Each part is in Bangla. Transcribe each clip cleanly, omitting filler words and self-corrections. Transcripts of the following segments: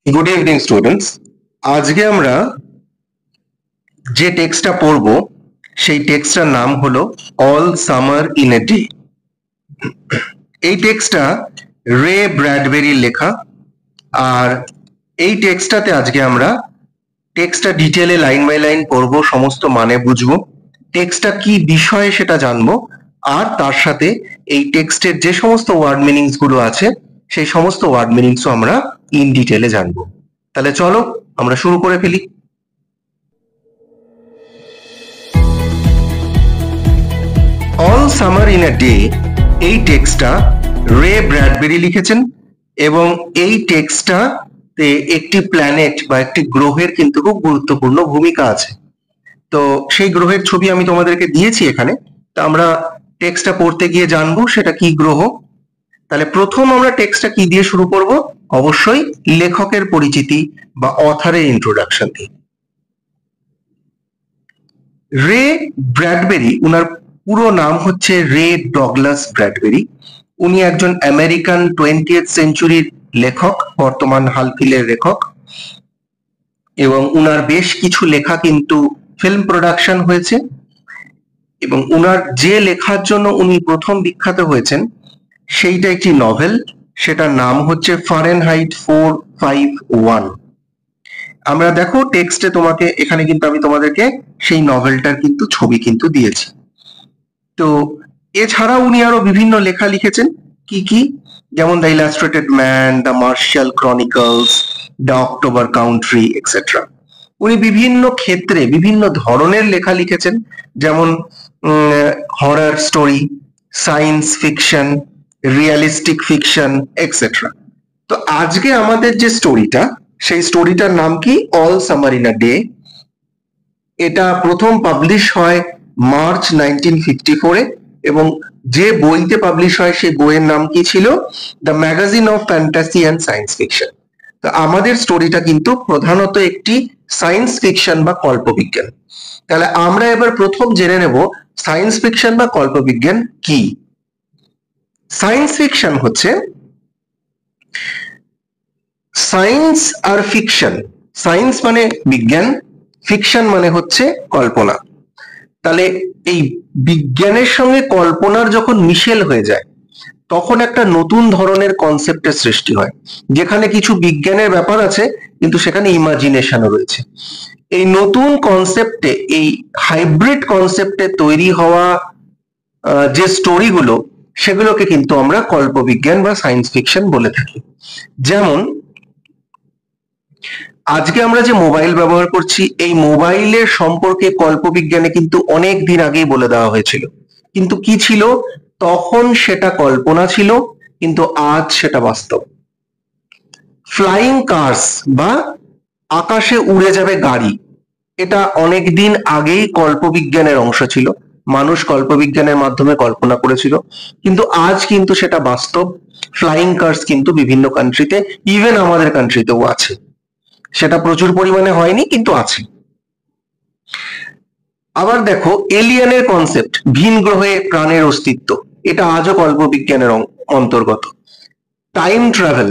Good evening students. আজকে আমরা যে টেক্সটটা পড়ব সেই টেক্সটটার নাম হলো all summer in a day. এই টেক্সটটা রে ব্র্যাডবেরির লেখা, আর এই টেক্সটটাতে আজকে আমরা টেক্সটটা ডিটেলে লাইন বাই লাইন পড়বো, সমস্ত মানে বুঝবো, টেক্সটটা কি বিষয়ে সেটা জানবো, আর তার সাথে এই টেক্সটের যে সমস্ত ওয়ার্ড মিনিংস গুলো আছে সেই সমস্ত ওয়ার্ড মিনিংসও আমরা ইন ডিটেলে জানবো। তাহলে চলো আমরা শুরু করে ফেলি। All summer in a day এই টেক্সটটা রে ব্র্যাডবেরি লিখেছেন, এবং এই টেক্সটটাতে একটি প্ল্যানেট বা একটি গ্রহের কিন্তু খুব গুরুত্বপূর্ণ ভূমিকা আছে। তো সেই গ্রহের ছবি আমি তোমাদেরকে দিয়েছি এখানে। তো আমরা টেক্সটটা পড়তে গিয়ে জানবো সেটা কি গ্রহ। তাহলে প্রথম আমরা টেক্সটটা কি দিয়ে শুরু করব? অবশ্যই লেখকের পরিচিতি বা অথারের ইন্ট্রোডাকশন দিয়ে। রে ব্র্যাডবেরি, উনার পুরো নাম হচ্ছে রে ডগলাস ব্র্যাডবেরি। উনি একজন আমেরিকান 20th সেঞ্চুরির লেখক, বর্তমান হালফিলের লেখক, এবং উনার বেশ কিছু লেখা কিন্তু ফিল্ম প্রোডাকশন হয়েছে। এবং উনার যে লেখার জন্য উনি প্রথম বিখ্যাত হয়েছেন সেইটা একটি নভেল, সেটার নাম হচ্ছে ফারেনহাইট 451। আমরা দেখো টেক্সটে তোমাকে এখানে কিন্তু আমি তোমাদেরকে সেই নভেলটার কিন্তু ছবি কিন্তু দিয়েছি। তো এছাড়া উনি আরো বিভিন্ন লেখা লিখেছেন। কি কি? যেমন the illustrated man, the Martian chronicles, the October country etcetera. উনি বিভিন্ন ক্ষেত্রে বিভিন্ন ধরনের লেখা লিখেছেন, যেমন horror story, science fiction, realistic fiction etcetera. তো আজকে আমাদের যে স্টোরিটা, সেই স্টোরিটার নাম কি? All summer in a day. এটা প্রথম পাবলিশ হয় মার্চ 1954-এ, এবং যে বইতে পাবলিশ হয় সেই বইয়ের নাম কি ছিল? The magazine of fantasy and science fiction. তো আমাদের স্টোরিটা কিন্তু প্রধানত একটি সায়েন্স ফিকশন বা কল্পবিজ্ঞান। তাহলে আমরা এবার প্রথম জেনে নেব সায়েন্স ফিকশন বা কল্পবিজ্ঞান কি। সায়েন্স ফিকশন হচ্ছে সায়েন্স আর ফিকশন। সায়েন্স মানে বিজ্ঞান, ফিকশন মানে হচ্ছে কল্পনা। তাহলে এই বিজ্ঞানের সঙ্গে কল্পনার যখন মিশেল হয়ে যায় তখন একটা নতুন ধরনের কনসেপ্টের সৃষ্টি হয়, যেখানে কিছু বিজ্ঞানের ব্যাপার আছে কিন্তু সেখানে ইমাজিনেশনও রয়েছে। এই নতুন কনসেপ্টে, এই হাইব্রিড কনসেপ্টে তৈরি হওয়া যে স্টোরিগুলো, সেগুলোকে কিন্তু আমরা কল্পবিজ্ঞান বা সায়েন্স ফিকশন বলে থাকি। যেমন আজকে আমরা যে মোবাইল ব্যবহার করছি, এই মোবাইলের সম্পর্কে কল্পবিজ্ঞানে কিন্তু অনেক দিন আগেই বলে দেওয়া হয়েছিল, কিন্তু কি ছিল তখন? সেটা কল্পনা ছিল, কিন্তু আজ সেটা বাস্তব। ফ্লাইং কার্স বা আকাশে উড়ে যাবে গাড়ি, এটা অনেক দিন আগেই কল্পবিজ্ঞানের অংশ ছিল, মানুষ কল্পবিজ্ঞানের মাধ্যমে কল্পনা করেছিল, কিন্তু আজ কিন্তু সেটা বাস্তব। ফ্লাইং কার্স কিন্তু বিভিন্ন কান্ট্রিতে, ইভেন আমাদের কান্ট্রিতেও আছে। সেটা প্রচুর পরিমাণে হয়নি, কিন্তু আছে। আবার দেখো এলিয়েনের কনসেপ্ট, ভিন গ্রহে প্রাণের অস্তিত্ব, এটা আজও কল্পবিজ্ঞানের অন্তর্গত। টাইম ট্রাভেল,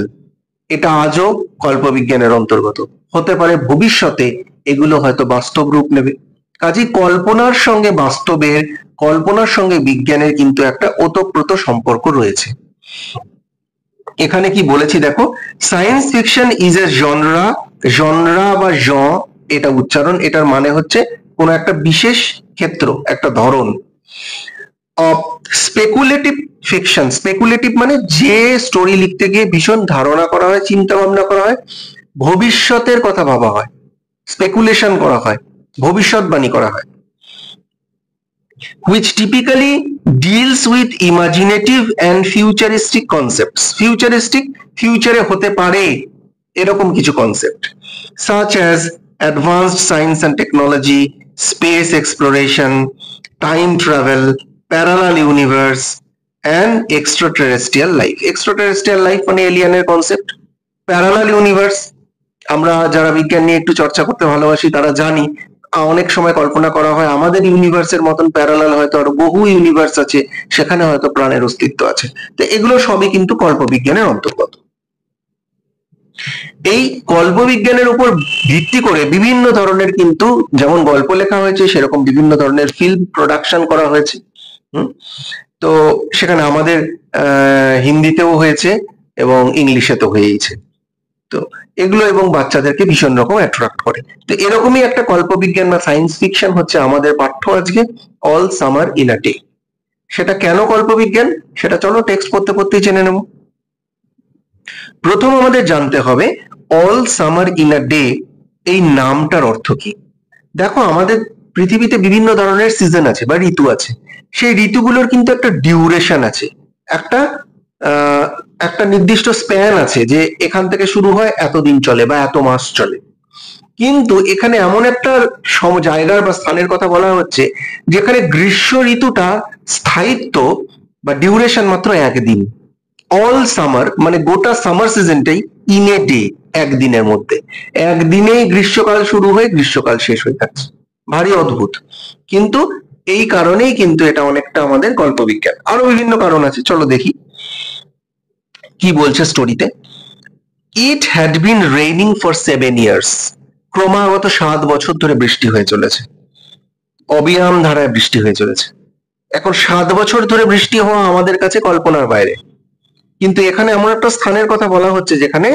এটা আজও কল্পবিজ্ঞানের অন্তর্গত। হতে পারে ভবিষ্যতে এগুলো হয়তো বাস্তব রূপ নেবে। কাজেই কল্পনার সঙ্গে বাস্তবের, কল্পনার সঙ্গে বিজ্ঞানের কিন্তু একটা ওতপ্রোত সম্পর্ক রয়েছে। এখানে কি বলেছি দেখো, science fiction is a genre, genre বা এটা উচ্চারণ, এটার মানে হচ্ছে কোন একটা বিশেষ ক্ষেত্র, একটা ধরন। স্পেকুলেটিভ ফিকশন, স্পেকুলেটিভ মানে যে স্টোরি লিখতে গিয়ে ভীষণ ধারণা করা হয়, চিন্তা ভাবনা করা হয়, ভবিষ্যতের কথা ভাবা হয়, স্পেকুলেশন করা হয়, ভবিষ্যৎবাণী করা হয়। which typically deals with imaginative and futuristic concepts. Futuristic, future হতে পারে এরকম কিছু concept, such as advanced science and technology, space exploration, time travel, parallel universe and extraterrestrial life. Extraterrestrial life মানে এলিয়েনের কনসেপ্ট। প্যারালাল ইউনিভার্স, আমরা যারা বিজ্ঞান নিয়ে একটু চর্চা করতে ভালোবাসি তারা জানি অনেক সময় কল্পনা করা হয় আমাদের ইউনিভার্সের মতন প্যারালাল হয়তো আরো বহু ইউনিভার্স আছে, সেখানে হয়তো প্রাণের অস্তিত্ব আছে। তো এগুলো সবই কিন্তু কল্পবিজ্ঞানের অন্তর্গত। এই কল্পবিজ্ঞানের উপর ভিত্তি করে বিভিন্ন ধরনের কিন্তু যেমন গল্প লেখা হয়েছে সেরকম বিভিন্ন ধরনের ফিল্ম প্রোডাকশন করা হয়েছে। তো সেখানে আমাদের হিন্দিতেও হয়েছে এবং ইংলিশেতেও হয়েছে। তো এগুলো এবং বাচ্চাদেরকে ভীষণ রকম অ্যাট্রাক্ট করে। তো এরকমই একটা কল্পবিজ্ঞান বা সায়েন্স ফিকশন হচ্ছে আমাদের পাঠ্য আজকে, all summer in a day. সেটা কেন কল্পবিজ্ঞান সেটা চলো টেক্সট পড়তে পড়তেই জেনে নেব। প্রথম আমাদের জানতে হবে all summer in a day এই নামটার অর্থ কি। দেখো আমাদের পৃথিবীতে বিভিন্ন ধরনের সিজন আছে বা ঋতু আছে, সেই ঋতুগুলোর কিন্তু একটা ডিউরেশন আছে, একটা একটা নির্দিষ্ট স্প্যান আছে যে এখান থেকে শুরু হয় এতদিন চলে বা এত মাস চলে। কিন্তু এখানে এমন একটা জায়গার বা স্থানের কথা বলা হচ্ছে যেখানে গ্রীষ্ম ঋতুটা স্থায়িত্ব বা ডিউরেশন মাত্র একদিন। অল সামার মানে গোটা সামার সিজনটাই ইন এ ডে, একদিনের মধ্যে, একদিনেই গ্রীষ্মকাল শুরু হয়ে গ্রীষ্মকাল শেষ হয়ে যাচ্ছে। ভারী অদ্ভুত, কিন্তু এই কারণেই কিন্তু এটা অনেকটা আমাদের কল্পবিজ্ঞান। আরো বিভিন্ন কারণ আছে, চলো দেখি কি বলছে স্টোরিতে। It had been raining for 7 years, ক্রমাগত 7 বছর ধরে বৃষ্টি হয়ে চলেছে, অবিরাম ধারায় বৃষ্টি হয়ে চলেছে। এখন 7 বছর ধরে বৃষ্টি হওয়া আমাদের কাছে কল্পনার বাইরে, কিন্তু এখানে এমন একটা স্থানের কথা বলা হচ্ছে যেখানে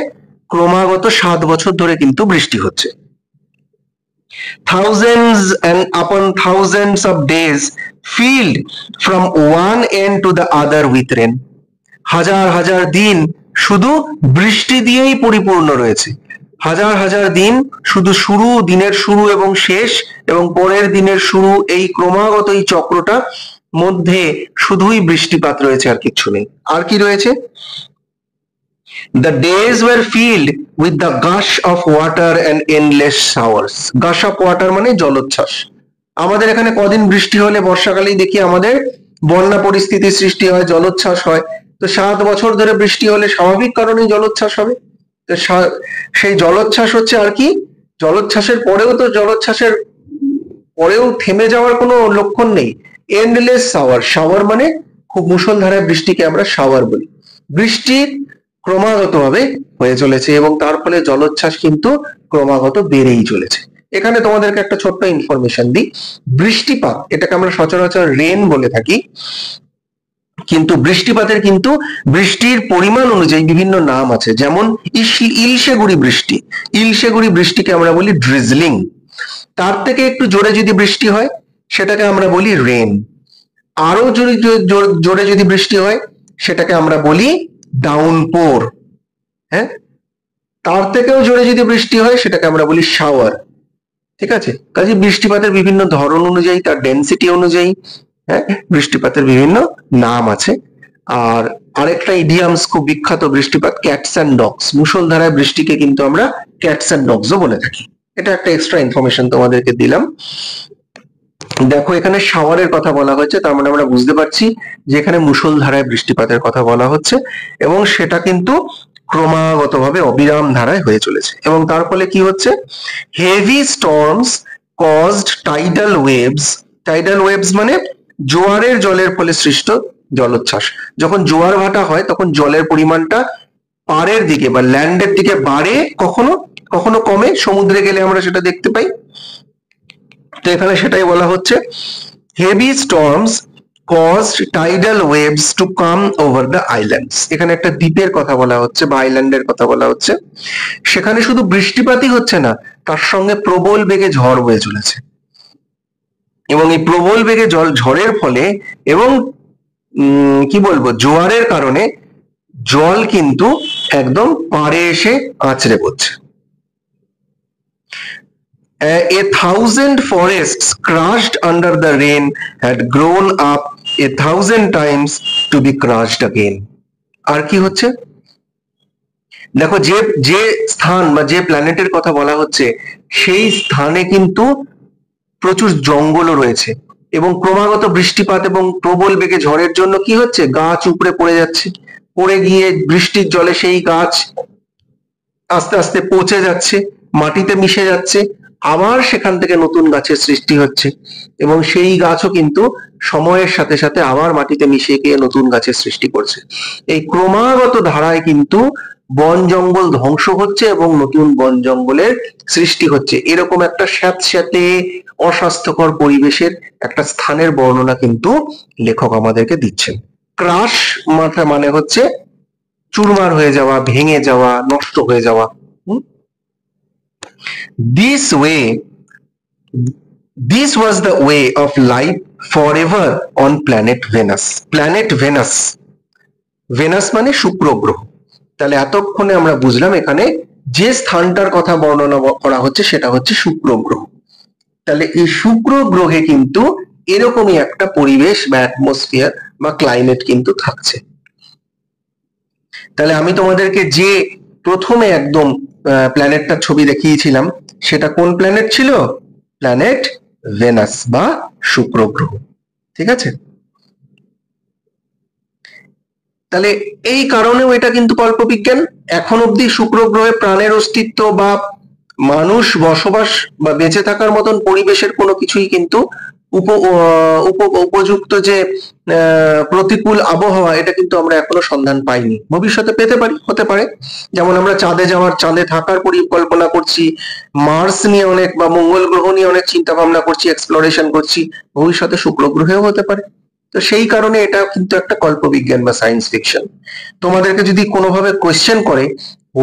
ক্রমাগত 7 বছর ধরে কিন্তু বৃষ্টি হচ্ছে। thousands and upon thousands of days filled from one end to the other with rain, হাজার হাজার দিন শুধু বৃষ্টি দিয়েই পরিপূর্ণ রয়েছে। হাজার হাজার দিন শুধু দিনের শুরু এবং শেষ এবং পরের দিনের শুরু, এই ক্রমাগত এই চক্রটা মধ্যে শুধুই বৃষ্টিপাত রয়েছে, আর কিছু নেই। আর কি রয়েছে? The days were filled with the gush of water and endless showers. Gush of water মানে জলোচ্ছ্বাস। আমাদের এখানে কদিন বৃষ্টি হলে বর্ষাকালেই দেখি আমাদের বন্যা পরিস্থিতির সৃষ্টি হয়, জলোচ্ছ্বাস হয়। তো 7 বছর ধরে বৃষ্টি হলে স্বাভাবিক কারণেই জলোচ্ছ্বাস হবে। তো সেই জলোচ্ছ্বাস হচ্ছে আর কি, জলোচ্ছ্বাসের পরেও তো জলোচ্ছ্বাসের পরেও থেমে যাওয়ার কোনো লক্ষণ নেই। এন্ডলেস শাওয়ার, শাওয়ার মানে খুব মুষলধারায় বৃষ্টিকে আমরা শাওয়ার বলি। বৃষ্টি ক্রমাগতভাবে হয়ে চলেছে এবং তার ফলে জলোচ্ছ্বাস কিন্তু ক্রমাগত বেড়েই চলেছে। এখানে তোমাদেরকে একটা ছোট্ট ইনফরমেশন দিই, বৃষ্টিপাত এটাকে আমরা সচরাচর রেন বলে থাকি, কিন্তু বৃষ্টিপাতের কিন্তু বৃষ্টির পরিমাণ অনুযায়ী বিভিন্ন নাম আছে। যেমন ইলশেগুড়ি বৃষ্টি, ইলশেগুড়ি বৃষ্টিকে আমরা বলি ড্রিজলিং। তার থেকে একটু জোরে যদি বৃষ্টি হয় সেটাকে আমরা বলি রেন। আরো জোরে যদি বৃষ্টি হয় সেটাকে আমরা বলি ডাউনপোর। হ্যাঁ, তার থেকেও জোরে যদি বৃষ্টি হয় সেটাকে আমরা বলি শাওয়ার। ঠিক আছে, কাজে বৃষ্টিপাতের বিভিন্ন ধরন অনুযায়ী, তার ডেনসিটি অনুযায়ী, হ্যাঁ, বৃষ্টিপাতের বিভিন্ন নাম আছে। আর আরেকটা ইডিয়ামস খুব বিখ্যাত বৃষ্টিপাত, ক্যাটস অ্যান্ড ডগস। মুষলধারায় বৃষ্টিকে কিন্তু আমরা ক্যাটস অ্যান্ড ডগসও বলে থাকি। এটা একটা এক্সট্রা ইনফরমেশন তোমাদেরকে দিলাম। দেখো এখানে শাওয়ারের কথা বলা হয়েছে, তার মানে আমরা বুঝতে পারছি যে এখানে মুষলধারায় বৃষ্টিপাতের কথা বলা হচ্ছে এবং সেটা কিন্তু ক্রমাগতভাবে অবিরাম ধারায় হয়ে চলেছে। এবং তার ফলে কি হচ্ছে, heavy storms caused tidal waves. Tidal waves মানে জোয়ারের জলের ফলে সৃষ্ট জলোচ্ছ্বাস। যখন জোয়ার ভাটা হয় তখন জলের পরিমাণটা পাড়ের দিকে বা ল্যান্ডের দিকে বাড়ে, কখনো কখনো কমে, সমুদ্রে গেলে আমরা সেটা দেখতে পাই। তো এখানে সেটাই বলা হচ্ছে, heavy storms caused tidal waves to come over the islands. এখানে একটা দ্বীপের কথা বলা হচ্ছে বা আইল্যান্ডের কথা বলা হচ্ছে। সেখানে শুধু বৃষ্টিপাতই হচ্ছে না, তার সঙ্গে প্রবল বেগে ঝড় বয়ে চলেছে এবং এই প্রবল বেগে ঝড়ের ফলে এবং কি বলবো জোয়ারের কারণে জল কিন্তু একদম পাড়ে এসে আছড়ে পড়ছে। A thousand forests crushed under the rain had grown up 1,000 times to be crushed again. আর কি হচ্ছে, দেখো যে স্থান বা যে প্ল্যানেটের কথা বলা হচ্ছে সেই স্থানে কিন্তু প্রচুর জঙ্গলও রয়েছে এবং ক্রমাগত বৃষ্টিপাত এবং প্রবল বেগে ঝড়ের জন্য কি হচ্ছে, গাছ উপড়ে পড়ে যাচ্ছে, পড়ে গিয়ে বৃষ্টির জলে সেই গাছ আস্তে আস্তে পচে যাচ্ছে, মাটিতে মিশে যাচ্ছে, আবার সেখান থেকে নতুন গাছের সৃষ্টি হচ্ছে এবং সেই গাছও কিন্তু সময়ের সাথে সাথে আবার মাটিতে মিশে গিয়ে নতুন গাছের সৃষ্টি করছে। এই ক্রমাগত ধারায় কিন্তু বন জঙ্গল ধ্বংস হচ্ছে এবং নতুন বন জঙ্গলের সৃষ্টি হচ্ছে, এরকম একটা স্যাঁতস্যাঁতে অস্বাস্থ্যকর পরিবেশের একটা স্থানের বর্ণনা কিন্তু লেখক আমাদেরকে দিচ্ছেন। ক্রাশ মানে হচ্ছে চুরমার হয়ে যাওয়া, ভেঙে যাওয়া, নষ্ট হয়ে যাওয়া। This was the way of life forever on planet Venus. Planet Venus, Venus মানে শুক্র গ্রহ। তাহলে এতক্ষণে আমরা বুঝলাম এখানে যে স্থানটার কথা বর্ণনা করা হচ্ছে সেটা হচ্ছে শুক্র গ্রহ। তাহলে এই শুক্র গ্রহে কিন্তু এরকমই একটা পরিবেশ বা অ্যাটমসফিয়ার বা ক্লাইমেট কিন্তু থাকছে। তাহলে আমি তোমাদেরকে যে প্রথমে একদম প্ল্যানেটটার ছবি দেখিয়েছিলাম সেটা কোন প্ল্যানেট ছিল? প্ল্যানেট ভেনাস বা শুক্র গ্রহ। ঠিক আছে, তাহলে এই কারণেও এটা কিন্তু কল্পবিজ্ঞান। এখন অব্দি শুক্র গ্রহে প্রাণের অস্তিত্ব বা মানুষ বসবাস বা বেঁচে থাকার মতন পরিবেশের কোনো কিছুই কিন্তু উপযুক্ত যে প্রতিকূল আবহাওয়া এটা কিন্তু আমরা এখনো সন্ধান পাইনি। ভবিষ্যতে পেতে পারি, হতে পারে। যেমন আমরা চাঁদে যাওয়ার, চাঁদে থাকার পরিকল্পনা করছি, মার্স নিয়ে অনেক বা মঙ্গল গ্রহ নিয়ে অনেক চিন্তা ভাবনা করছি, এক্সপ্লোরেশন করছি, ভবিষ্যতে শুক্র গ্রহেও হতে পারে। তো সেই কারণে এটা কিন্তু একটা কল্পবিজ্ঞান বা সায়েন্স ফিকশন। তোমাদেরকে যদি কোনোভাবে কোয়েশ্চেন করে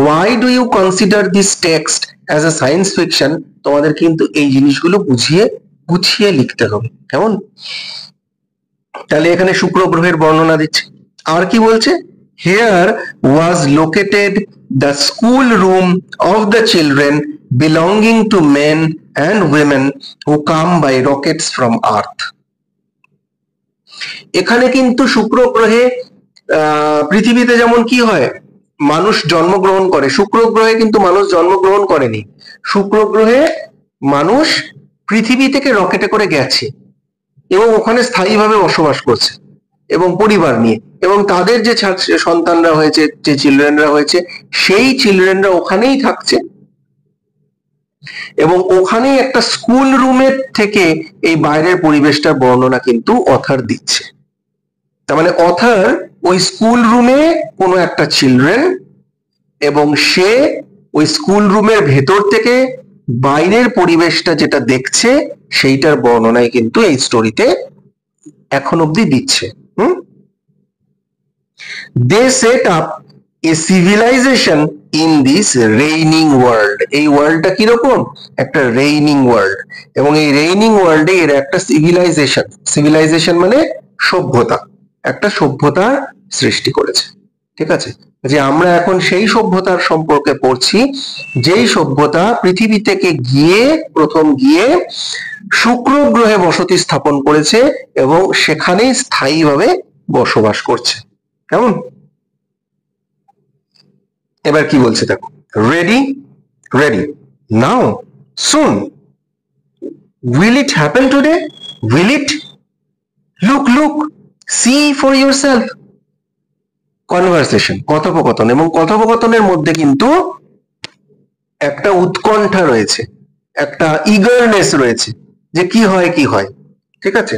why do you consider this text as a science fiction, তোমাদের কিন্তু এই জিনিসগুলো গুছিয়ে লিখতে হবে, কেমন? তাহলে এখানে শুক্র গ্রহের বর্ণনা দিচ্ছে। আর কি বলছে? Here was located the school room of the children belonging to men and women who come by rockets from Earth. এখানে কিন্তু শুক্র গ্রহে পৃথিবীতে যেমন কি হয়, মানুষ জন্মগ্রহণ করে, শুক্র গ্রহে কিন্তু মানুষ জন্মগ্রহণ করেনি। শুক্র গ্রহে মানুষ পৃথিবী থেকে রকেটে করে গেছে এবং ওখানে স্থায়ীভাবে বসবাস করছে এবং পরিবার নিয়ে, এবং তাদের যে সন্তানরা হয়েছে, যে চিলড্রেনরা হয়েছে, সেই চিলড্রেনরা ওখানেই থাকছে এবং ওখানেই একটা স্কুল রুমের থেকে এই বাইরের পরিবেশটার বর্ণনা কিন্তু অথার দিচ্ছে। তার মানে অথার ওই স্কুল রুমে কোনো একটা চিলড্রেন এবং সে ওই স্কুল রুমের ভেতর থেকে বাইরের পরিবেশটা যেটা দেখছে সেইটার বর্ণনাই কিন্তু এই স্টোরিতে এখন অব্দি দিচ্ছে। They set up a civilization in this raining world. এই ওয়ার্ল্ডটা কিরকম? একটা রেইনিং ওয়ার্ল্ড, এবং এই রেইনিং ওয়ার্ল্ডে এর একটা সিভিলাইজেশন মানে সভ্যতা, একটা সভ্যতার সৃষ্টি করেছে। ঠিক আছে, যে আমরা এখন সেই সভ্যতার সম্পর্কে পড়ছি, যেই সভ্যতা পৃথিবী থেকে প্রথম গিয়ে শুক্র গ্রহে বসতি স্থাপন করেছে এবং সেখানেই স্থায়ীভাবে বসবাস করছে। কেমন? এবার কি বলছে দেখো, ready now soon, will it happen today, will it, look see for yourself। Conversation, কথোপকথন, এবং কথোপকথনের মধ্যে কিন্তু একটা উৎকণ্ঠা রয়েছে, একটা ইগারনেস রয়েছে যে কি হয়। ঠিক আছে,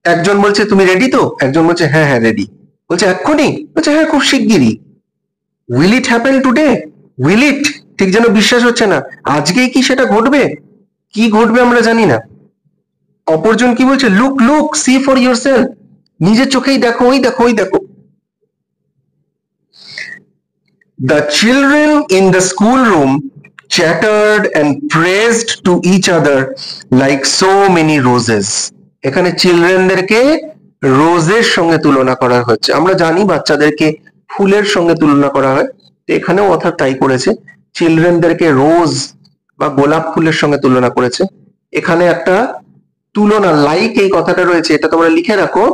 একজন বলছে তুমি রেডি তো, একজন বলছে হ্যাঁ রেডি, বলছে এক্ষুনি, বলছে হ্যাঁ খুব শিগগিরই। Will it happen today, will it, ঠিক যেন বিশ্বাস হচ্ছে না আজকেই কি সেটা ঘটবে, কি ঘটবে আমরা জানি না। অপরজন কি বলছে, লুক সি ফর ইয়োরসেলফ, নিজের চোখেই দেখো, ওই দেখো। The children in the schoolroom chattered and praised to each other like so many roses. এখানে চিলড্রেনদেরকে রোজের সঙ্গে তুলনা করা হচ্ছে। আমরা জানি বাচ্চাদেরকে ফুলের সঙ্গে তুলনা করা হয়, এখানেও অর্থাৎ তাই করেছে, চিলড্রেনদেরকে রোজ বা গোলাপ ফুলের সঙ্গে তুলনা করেছে। এখানে একটা তুলনা, লাইক এই কথাটা রয়েছে, এটা তোমরা লিখে রাখো।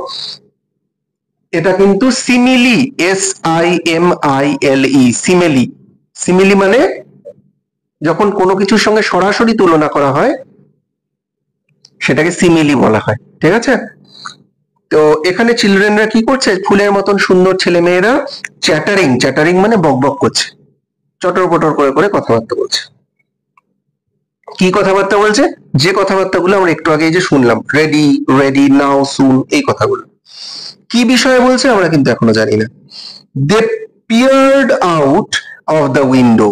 এটা কিন্তু সিমিলি, SIMILE, সিমিলি মানে যখন কোনো কিছুর সঙ্গে সরাসরি তুলনা করা হয় সেটাকে সিমিলি বলা হয়। ঠিক আছে, তো এখানে চিলড্রেনরা কি করছে, ফুলের মতন সুন্দর ছেলে মেয়েরা চ্যাটারিং মানে বকবক করছে, চটর পটর করে কথাবার্তা বলছে। কি কথাবার্তা বলছে? যে কথাবার্তাগুলো আমরা একটু আগে যে শুনলাম, রেডি নাও সুন, এই কথাগুলো। কি বিষয়ে বলছে আমরা কিন্তু এখনো জানি না। They peered out of the window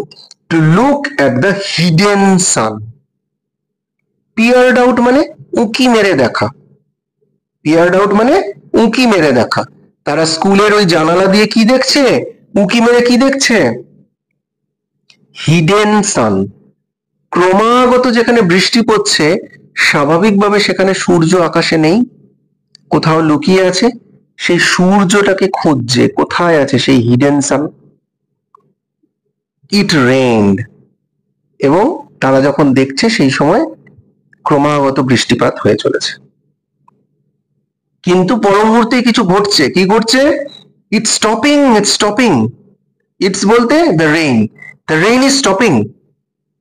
to look at the hidden sun. Peered out মানে উঁকি মেরে দেখা, peered out মানে উঁকি মেরে দেখা। তারা স্কুলের ওই জানালা দিয়ে কি দেখছে? উঁকি মেরে কি দেখছে? হিডেন সান। ক্রমাগত যেখানে বৃষ্টি পড়ছে স্বাভাবিকভাবে সেখানে সূর্য আকাশে নেই, কোথাও লুকিয়ে আছে, সেই সূর্যটাকে খুঁজছে, কোথায় আছে সেই হিডেন সান। ইট রেইনড, এবং তারা যখন দেখছে সেই সময় ক্রমাগত বৃষ্টিপাত হয়ে চলেছে। কিন্তু পর মুহূর্তে কিছু ঘটছে। কি ঘটছে? It's stopping, it's stopping. It's বলতে দ্য রেইন ইজ স্টপিং।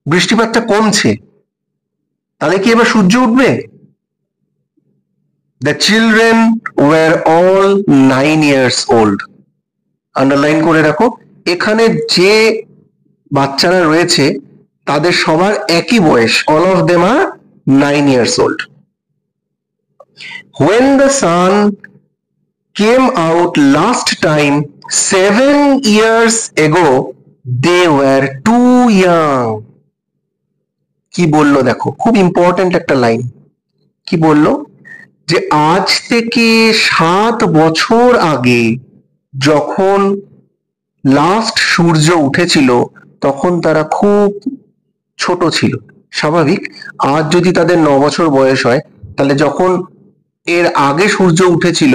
বৃষ্টিপাতটা কমছে। তাহলে কি এবার সূর্য উঠবে? The children were all 9 years old. Underline করে রাখো, এখানে যে বাচ্চারা রয়েছে তাদের সবার একই বয়স। All of them are 9 years old. When the sun came out last time 7 years ago, they were too young. কি বললো দেখো, খুব ইম্পর্টেন্ট একটা লাইন। কি বললো? যে আজ থেকে 7 বছর আগে যখন লাস্ট সূর্য উঠেছিল তখন তারা খুব ছোট ছিল। স্বাভাবিক, আজ যদি তাদের 9 বছর বয়স হয় তাহলে যখন এর আগে সূর্য উঠেছিল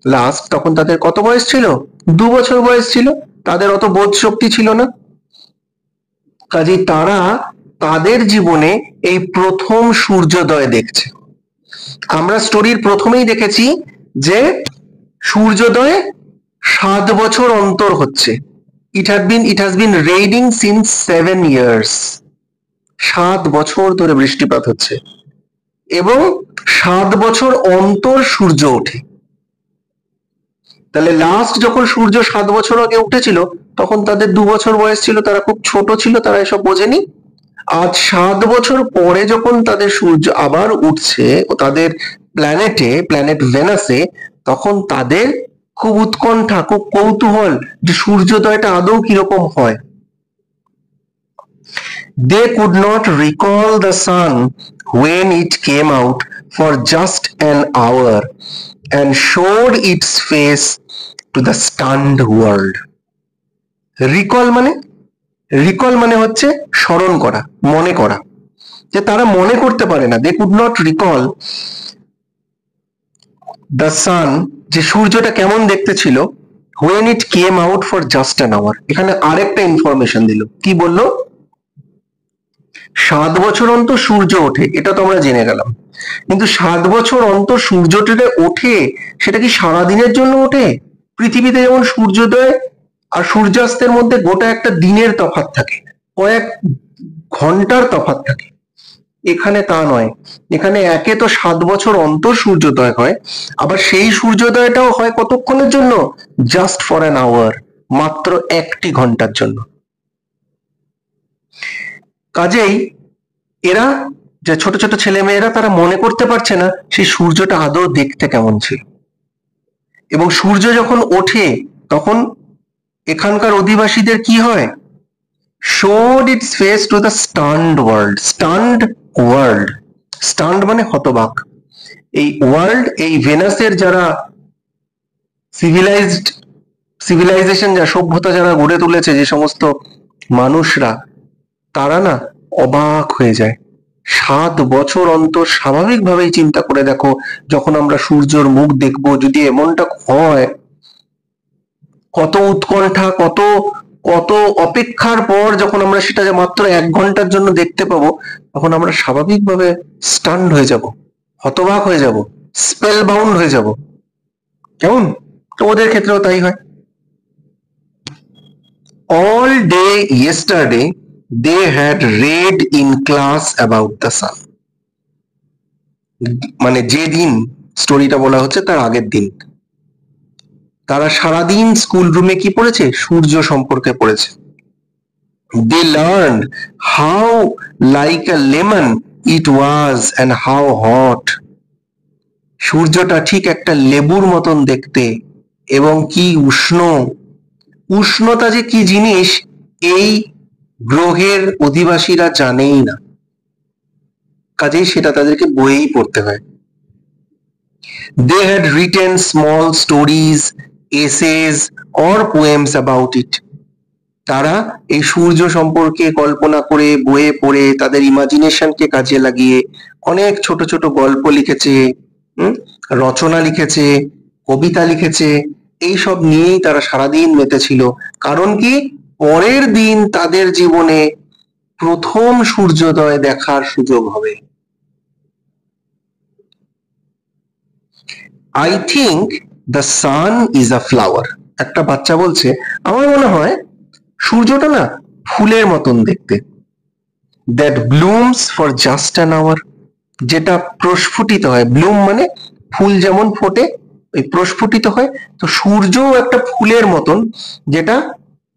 লাস্ট, তখন তাদের কত বয়স ছিল? 2 বছর বয়স ছিল। তাদের অত বোধ শক্তি ছিল না। কাজেই তারা তাদের জীবনে এই প্রথম সূর্যোদয় দেখছে। আমরা স্টোরির প্রথমেই দেখেছি যে সূর্যোদয় 7 বছর অন্তর হচ্ছে। it has been raining since 7 years. 7 বছর ধরে বৃষ্টিপাত হচ্ছে এবং 7 বছর অন্তর সূর্য ওঠে। তাহলে লাস্ট যখন সূর্য 7 বছর আগে উঠেছিল তখন তাদের 2 বছর বয়স ছিল, তারা খুব ছোট ছিল, তারা এসব বোঝেনি। আজ 7 বছর পরে যখন তাদের সূর্য আবার উঠছে ও তাদের প্ল্যানেট ভেনাসে, তখন তাদের খুব উৎকণ্ঠা, খুব কৌতূহল যে সূর্যোদয়টা আদৌ কিরকম হয়। They could not recall the sun when it came out for just an hour and showed its face to the stunned world. Recall মানে হচ্ছে স্মরণ করা, মনে করা। যে তারা মনে করতে পারে না, they could not recall the sun, যে সূর্যটা কেমন দেখতে ছিল, when it came out for just an hour। এখানে আরেকটা ইনফরমেশন দিল। কি বললো? 7 বছর অন্তর সূর্য ওঠে, এটা তো আমরা জেনে গেলাম। কিন্তু 7 বছর অন্তর সূর্যটা ওঠে, সেটা কি সারাদিনের জন্য ওঠে? পৃথিবীতে যেমন সূর্যোদয় আর সূর্যাস্তের মধ্যে গোটা একটা দিনের তফাৎ থাকে, কয়েক ঘন্টার তফাৎ থাকে। এখানে তা নয়। এখানে একে তো 7 বছর অন্তর সূর্যোদয় হয়, আবার সেই সূর্যোদয়টাও হয় কতক্ষণের জন্য? জাস্ট ফর অ্যান আওয়ার, মাত্র 1টি ঘন্টার জন্য। কাজেই এরা, যে ছোট ছোট ছেলে মেয়েরা, তারা মনে করতে পারছে না সেই সূর্যটা আদৌ দেখতে কেমন ছিল। এবং সূর্য যখন ওঠে তখন এখানকার অধিবাসীদের কি হয়? showed its face to the stunned world. Stunned মানে হতবাক। এই ওয়ার্ল্ড, এই ভেনাসের যারা সিভিলাইজেশন, যা সভ্যতা যারা গড়ে তুলেছে, যে সমস্ত মানুষরা, তারা না অবাক হয়ে যায়। 7 বছর অন্তর, স্বাভাবিকভাবেই চিন্তা করে দেখো, যখন আমরা সূর্যর মুখ দেখব, যদি এমনটা হয়, কত উৎকণ্ঠা, কত অপেক্ষার পর যখন আমরা সেটা মাত্র 1 ঘন্টার জন্য দেখতে পাবো, তখন আমরা স্বাভাবিকভাবে স্টান্ড হয়ে যাব, হতবাক হয়ে যাব, স্পেল বাউন্ড হয়ে যাব। কেমন? তো ওদের ক্ষেত্রেও তাই হয়। All day yesterday they had read in class about the sun. মানে যে দিন স্টোরিটা বলা হচ্ছে তার আগের দিন তারা সারাদিন স্কুল রুমে কি পড়েছে? সূর্য সম্পর্কে পড়েছে। They learned how like a lemon it was and how hot. সূর্যটা ঠিক একটা লেবুর মতন দেখতে এবং কি উষ্ণ। উষ্ণতা যে কি জিনিস এই গ্রহের অধিবাসীরা জানেই না, কাজেই সেটা তাদেরকে বইয়েই পড়তে হয়। They had written small stories, essays or poems about it. তারা এই সূর্য সম্পর্কে কল্পনা করে, বইয়ে পড়ে, তাদের ইমাজিনেশনকে কাজে লাগিয়ে অনেক ছোট ছোট গল্প লিখেছে, রচনা লিখেছে, কবিতা লিখেছে। এইসব নিয়েই তারা সারাদিন মেতেছিল। কারণ কি, পরের দিন তাদের জীবনে প্রথম সূর্যোদয় দেখার সুযোগ হবে। I think the sun is a flower. একটা বাচ্চা বলছে, আমার মনে হয় সূর্যটা না ফুলের মতন দেখতে। That blooms for just an hour. যেটা প্রস্ফুটিত হয়, ব্লুম মানে ফুল যেমন ফোটে, ওই প্রস্ফুটিত হয়। তো সূর্যও একটা ফুলের মতন, যেটা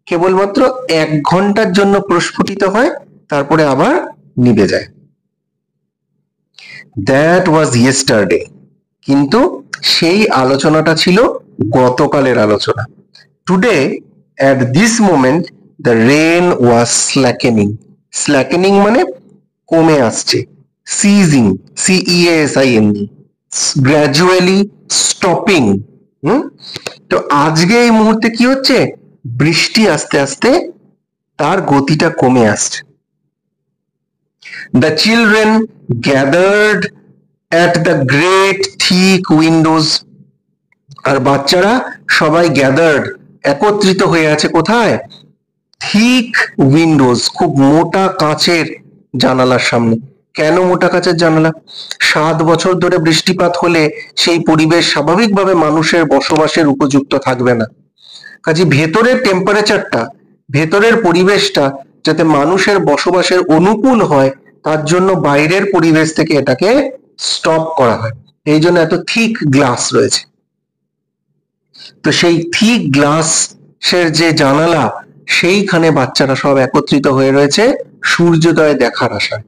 কেবলমাত্র 1 ঘন্টার জন্য প্রস্ফুটিত হয়, তারপরে আবার নিভে যায়। That was yesterday. কিন্তু সেই আলোচনাটা ছিল গতকালের আলোচনা। Today at this moment the rain was slackening. Slackening মানে কমে আসছে, ceasing, ceasing, gradually stopping. তো আজকে এই মুহূর্তে কি হচ্ছে, বৃষ্টি আস্তে আস্তে তার গতিটা কমে আসছে। The children gathered at the great thick windows. আর বাচ্চারা সবাই gathered, একত্রিত হয়ে আছে কোথায়, thick windows, খুব মোটা কাঁচের জানালার সামনে। কেন মোটা কাঁচের জানালা? 7 বছর ধরে বৃষ্টিপাত হলে সেই পরিবেশ স্বাভাবিকভাবে মানুষের বসবাসের উপযুক্ত থাকবে না। কাজে ভেতরের টেম্পারেচারটা, ভেতরের পরিবেশটা যাতে মানুষের বসবাসের অনুকূল হয়, তার জন্য বাইরের পরিবেশ থেকে এটাকে স্টপ করা হয়। এই জন্য এত থিক গ্লাস রয়েছে। তো সেই থিক গ্লাসের যে জানালা, সেইখানে বাচ্চারা সব একত্রিত হয়ে রয়েছে সূর্যোদয় দেখার আশায়।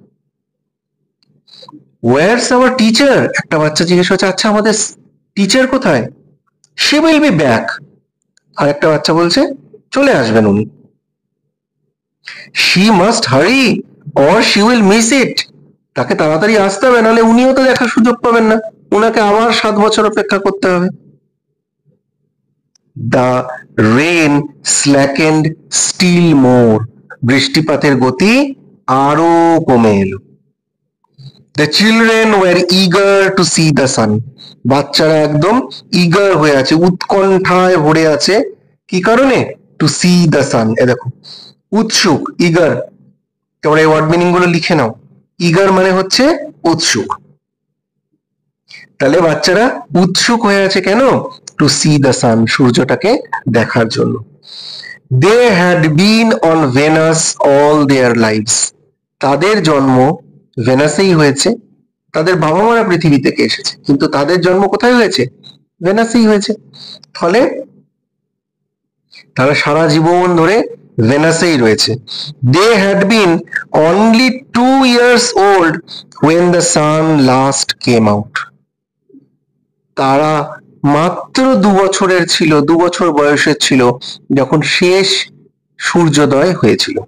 Where's our teacher? একটা বাচ্চা জিজ্ঞেস করছে, আচ্ছা আমাদের টিচার কোথায়? She will be back. আর একটা বাচ্চা বলছে, চলে আসবেন উনি। She must hurry or she will miss it. তাকে তাড়াতাড়ি আসতে হবে, নাহলে উনিও তো দেখার সুযোগ পাবেন না, উনাকে আবার 7 বছর অপেক্ষা করতে হবে। The rain slackened still more. বৃষ্টিপাতের গতি আরো কমে এলো। The children were eager to see the sun. বাচ্চারা একদম eager হয়ে আছে, উৎকণ্ঠায় ভরে আছে। কি কারণে? To see the sun. এ দেখো, উৎসুক, eager। তোমরা এই ওয়ার্ড মিনিং গুলো লিখে নাও। eager মানে হচ্ছে উৎসুক। তাহলে বাচ্চারা উৎসুক হয়ে আছে কেন? To see the sun, সূর্যটাকে দেখার জন্য। They had been on Venus all their lives. তাদের জন্ম ভেনাসেই হয়েছে। তাদের বাবা মারা পৃথিবী থেকে এসেছে, কিন্তু তাদের জন্ম কোথায় হয়েছে? ভেনাসেই হয়েছে। ফলে তারা সারা জীবন ধরে ভেনাসেই রয়েছে। They had been only 2 years old when the sun last came out. তারা মাত্র 2 বছরের ছিল, 2 বছর বয়সের ছিল যখন শেষ সূর্যোদয় হয়েছিল।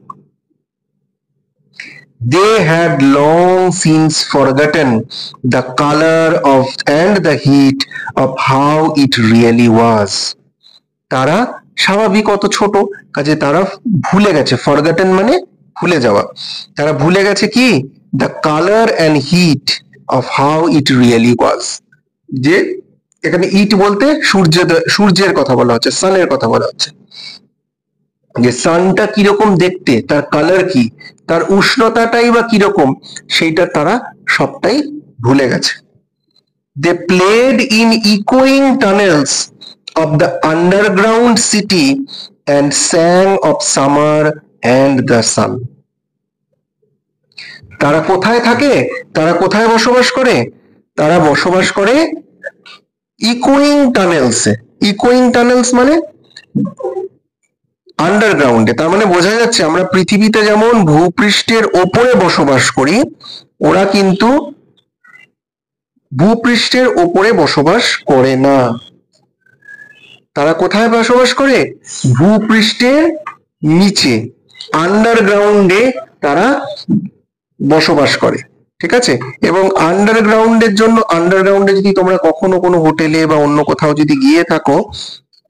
They had long since forgotten the color of and the heat of how it really was. তারা স্বাভাবিক অত ছোট, কাজে তারা ভুলে গেছে। forgotten মানে ভুলে যাওয়া। তারা ভুলে গেছে কি? the color and heat of how it really was. যে এখানে ইট বলতে সূর্যের কথা বলা হচ্ছে, সানের কথা বলা হচ্ছে। যে সানটা কিরকম দেখতে, তার কালার কি, তার উষ্ণতাটাই বা কিরকম, সেইটা তারা সবটাই ভুলে গেছে। They played in echoing tunnels of the underground city and sang of summer and the sun. তারা কোথায় থাকে? তারা কোথায় বসবাস করে? তারা বসবাস করে ইকোয়িং টানেলসে। ইকোয়িং টানেলস মানে আন্ডারগ্রাউন্ডে। তার মানে বোঝা যাচ্ছে আমরা পৃথিবীতে যেমন ভূপৃষ্ঠের ওপরে বসবাস করি, ওরা কিন্তু ভূপৃষ্ঠের ওপরে বসবাস করে না। তারা কোথায় বসবাস করে? ভূপৃষ্ঠের নিচে। আন্ডারগ্রাউন্ডে তারা বসবাস করে, ঠিক আছে। এবং আন্ডারগ্রাউন্ডের জন্য, আন্ডারগ্রাউন্ডে যদি তোমরা কখনো কোনো হোটেলে বা অন্য কোথাও যদি গিয়ে থাকো,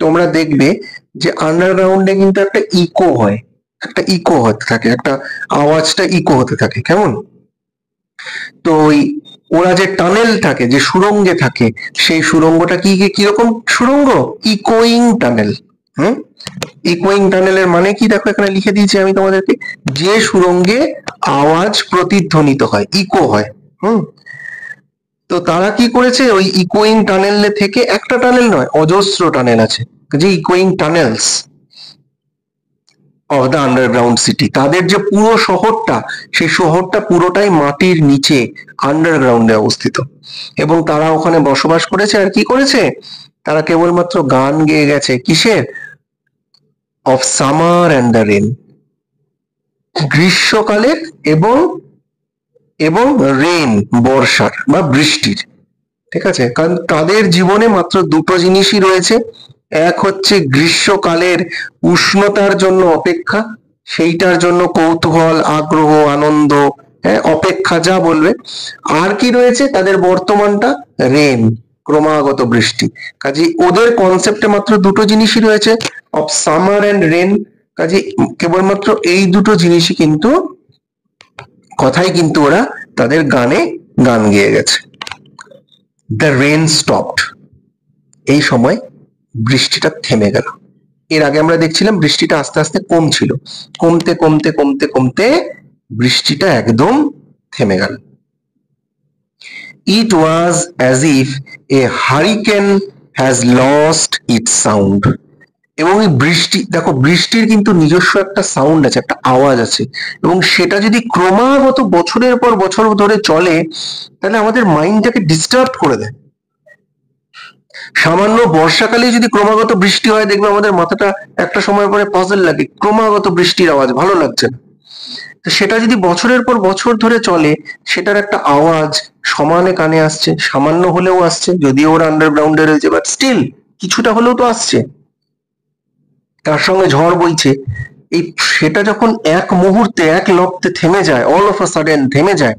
তোমরা দেখবে যে আন্ডারগ্রাউন্ডে কিন্তু একটা ইকো হয়, একটা ইকো হতে থাকে, একটা আওয়াজটা ইকো হতে থাকে, কেমন। তো ওই ওরা যে টানেল থাকে, যে সুড়ঙ্গে থাকে, সেই সুড়ঙ্গটা কিরকম সুড়ঙ্গ? ইকোয়িং টানেল। হুম, ইকোয়িং টানেলের মানে কি দেখো এখানে লিখে দিয়েছি আমি তোমাদেরকে, যে সুড়ঙ্গে আওয়াজ প্রতিধ্বনিত হয়, ইকো হয়। হুম, তো তারা কি করেছে, ওই ইকোয়িং টানেল থেকে, একটা টানেল নয়, অজস্র টানেল আছে, যে ইকোয়িং tunnels of the underground city, তাদের যে পুরো শহরটা, সেই শহরটা পুরোটাই মাটির নিচে আন্ডারগ্রাউন্ডে অবস্থিত। এবং তারা ওখানে বসবাস করেছে, আর কি করেছে, তারা কেবলমাত্র গান গেয়ে গেছে, কিসের? Of summer and the rain, গ্রীষ্মকালের এবং এবং রেন, বর্ষার বা বৃষ্টির, ঠিক আছে। কারণ তাদের জীবনে মাত্র দুটো জিনিসই রয়েছে, এক হচ্ছে গ্রীষ্মকালের উষ্ণতার জন্য অপেক্ষা, সেইটার জন্য কৌতূহল, আগ্রহ, আনন্দ, হ্যাঁ, অপেক্ষা, যা বলবে। আর কি রয়েছে তাদের বর্তমানটা? রেন, ক্রমাগত বৃষ্টি। কাজে ওদের কনসেপ্টে মাত্র দুটো জিনিসই রয়েছে, অফ সামার অ্যান্ড রেন। কাজে কেবলমাত্র এই দুটো জিনিসই কিন্তু, কথাই কিন্তু ওরা তাদের গানে গান গেয়ে গেছে। দ্য রেন স্টপড, এই সময় বৃষ্টিটা থেমে গেল। এর আগে আমরা দেখছিলাম বৃষ্টিটা আস্তে আস্তে কমছিল, কমতে কমতে কমতে কমতে বৃষ্টিটা একদম থেমে গেল। It was as if a hurricane has lost its sound. এবং এই বৃষ্টি, দেখো বৃষ্টির কিন্তু নিজস্ব একটা সাউন্ড আছে, একটা আওয়াজ আছে, এবং সেটা যদি ক্রমাগত বছরের পর বছর ধরে চলে, তাহলে আমাদের মাইন্ডটাকে ডিস্টার্ব করে দেয়। সামান্য বর্ষাকালে যদি ক্রমাগত বৃষ্টি হয়, দেখবে আমাদের মাথাটা একটা সময় পরে পাজল লাগে, ক্রমাগত বৃষ্টির আওয়াজ ভালো লাগছে না। তো সেটা যদি বছরের পর বছর ধরে চলে, সেটার একটা আওয়াজ সমানে কানে আসছে, সামান্য হলেও আসছে, যদিও ওরা আন্ডারগ্রাউন্ডে রয়েছে, বাট স্টিল কিছুটা হলেও তো আসছে। তার সঙ্গে ঝড় বইছে, এই সেটা যখন এক মুহূর্তে, এক লপ্তে থেমে যায়, অল অফ আ সাডেন থেমে যায়,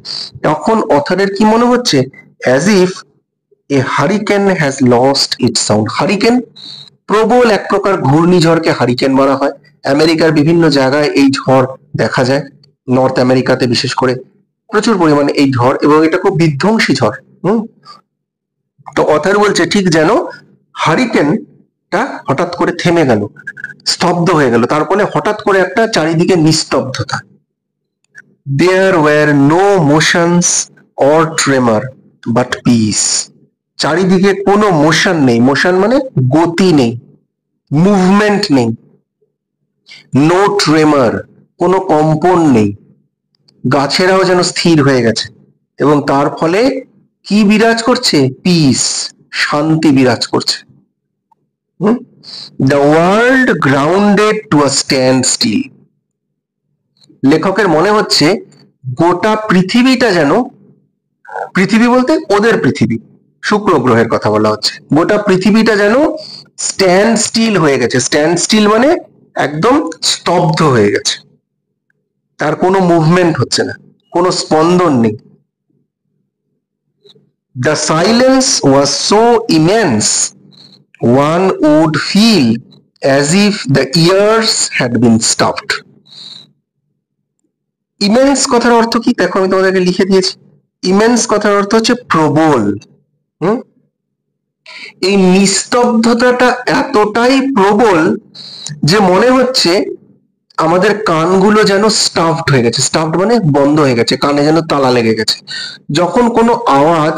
তখন অথারের কি মনে হচ্ছে? As if a hurricane has lost its sound. Hurricane, প্রবল এক প্রকার ঘূর্ণিঝড়কে হারিকেন বলা হয়। আমেরিকার বিভিন্ন জায়গায় এই ঝড় দেখা যায়, নর্থ আমেরিকাতে বিশেষ করে প্রচুর পরিমাণে এই ঝড়, এবং এটা খুব বিধ্বংসী ঝড়। তো অথার বলছে ঠিক যেন হারিকেনটা হঠাৎ করে থেমে গেল, স্তব্ধ হয়ে গেল, তার ফলে হঠাৎ করে একটা চারিদিকে নিস্তব্ধতা। There were no motions or tremor but peace. চারিদিকে কোনো মোশন নেই, মোশন মানে গতি নেই, মুভমেন্ট নেই। নো ট্রেমার, কোনো কম্পন নেই, গাছেরাও যেন স্থির হয়ে গেছে, এবং তার ফলে কি বিরাজ করছে? পিস, শান্তি বিরাজ করছে। The world grounded to a standstill. লেখকের মনে হচ্ছে গোটা পৃথিবীটা যেন, পৃথিবী বলতে ওদের পৃথিবী, শুক্র গ্রহের কথা বলা হচ্ছে, গোটা পৃথিবীটা যেন স্ট্যান্ড স্টিল হয়ে গেছে। স্ট্যান্ড স্টিল মানে একদম স্তব্ধ হয়ে গেছে, তার কোনো মুভমেন্ট হচ্ছে না, কোনো স্পন্দন নেই। The silence was so immense one would feel as if the ears had been stopped. Immense কথার অর্থ কি দেখো, আমি তোমাদেরকে লিখে দিয়েছি। ইমেন্স কথার অর্থ হচ্ছে প্রবল। এই নিস্তব্ধতাটা এতটাই প্রবল যে মনে হচ্ছে আমাদের কানগুলো যেন স্টাফড হয়ে গেছে। স্টাফড মানে বন্ধ হয়ে গেছে, কানে যেন তালা লেগে গেছে। যখন কোনো আওয়াজ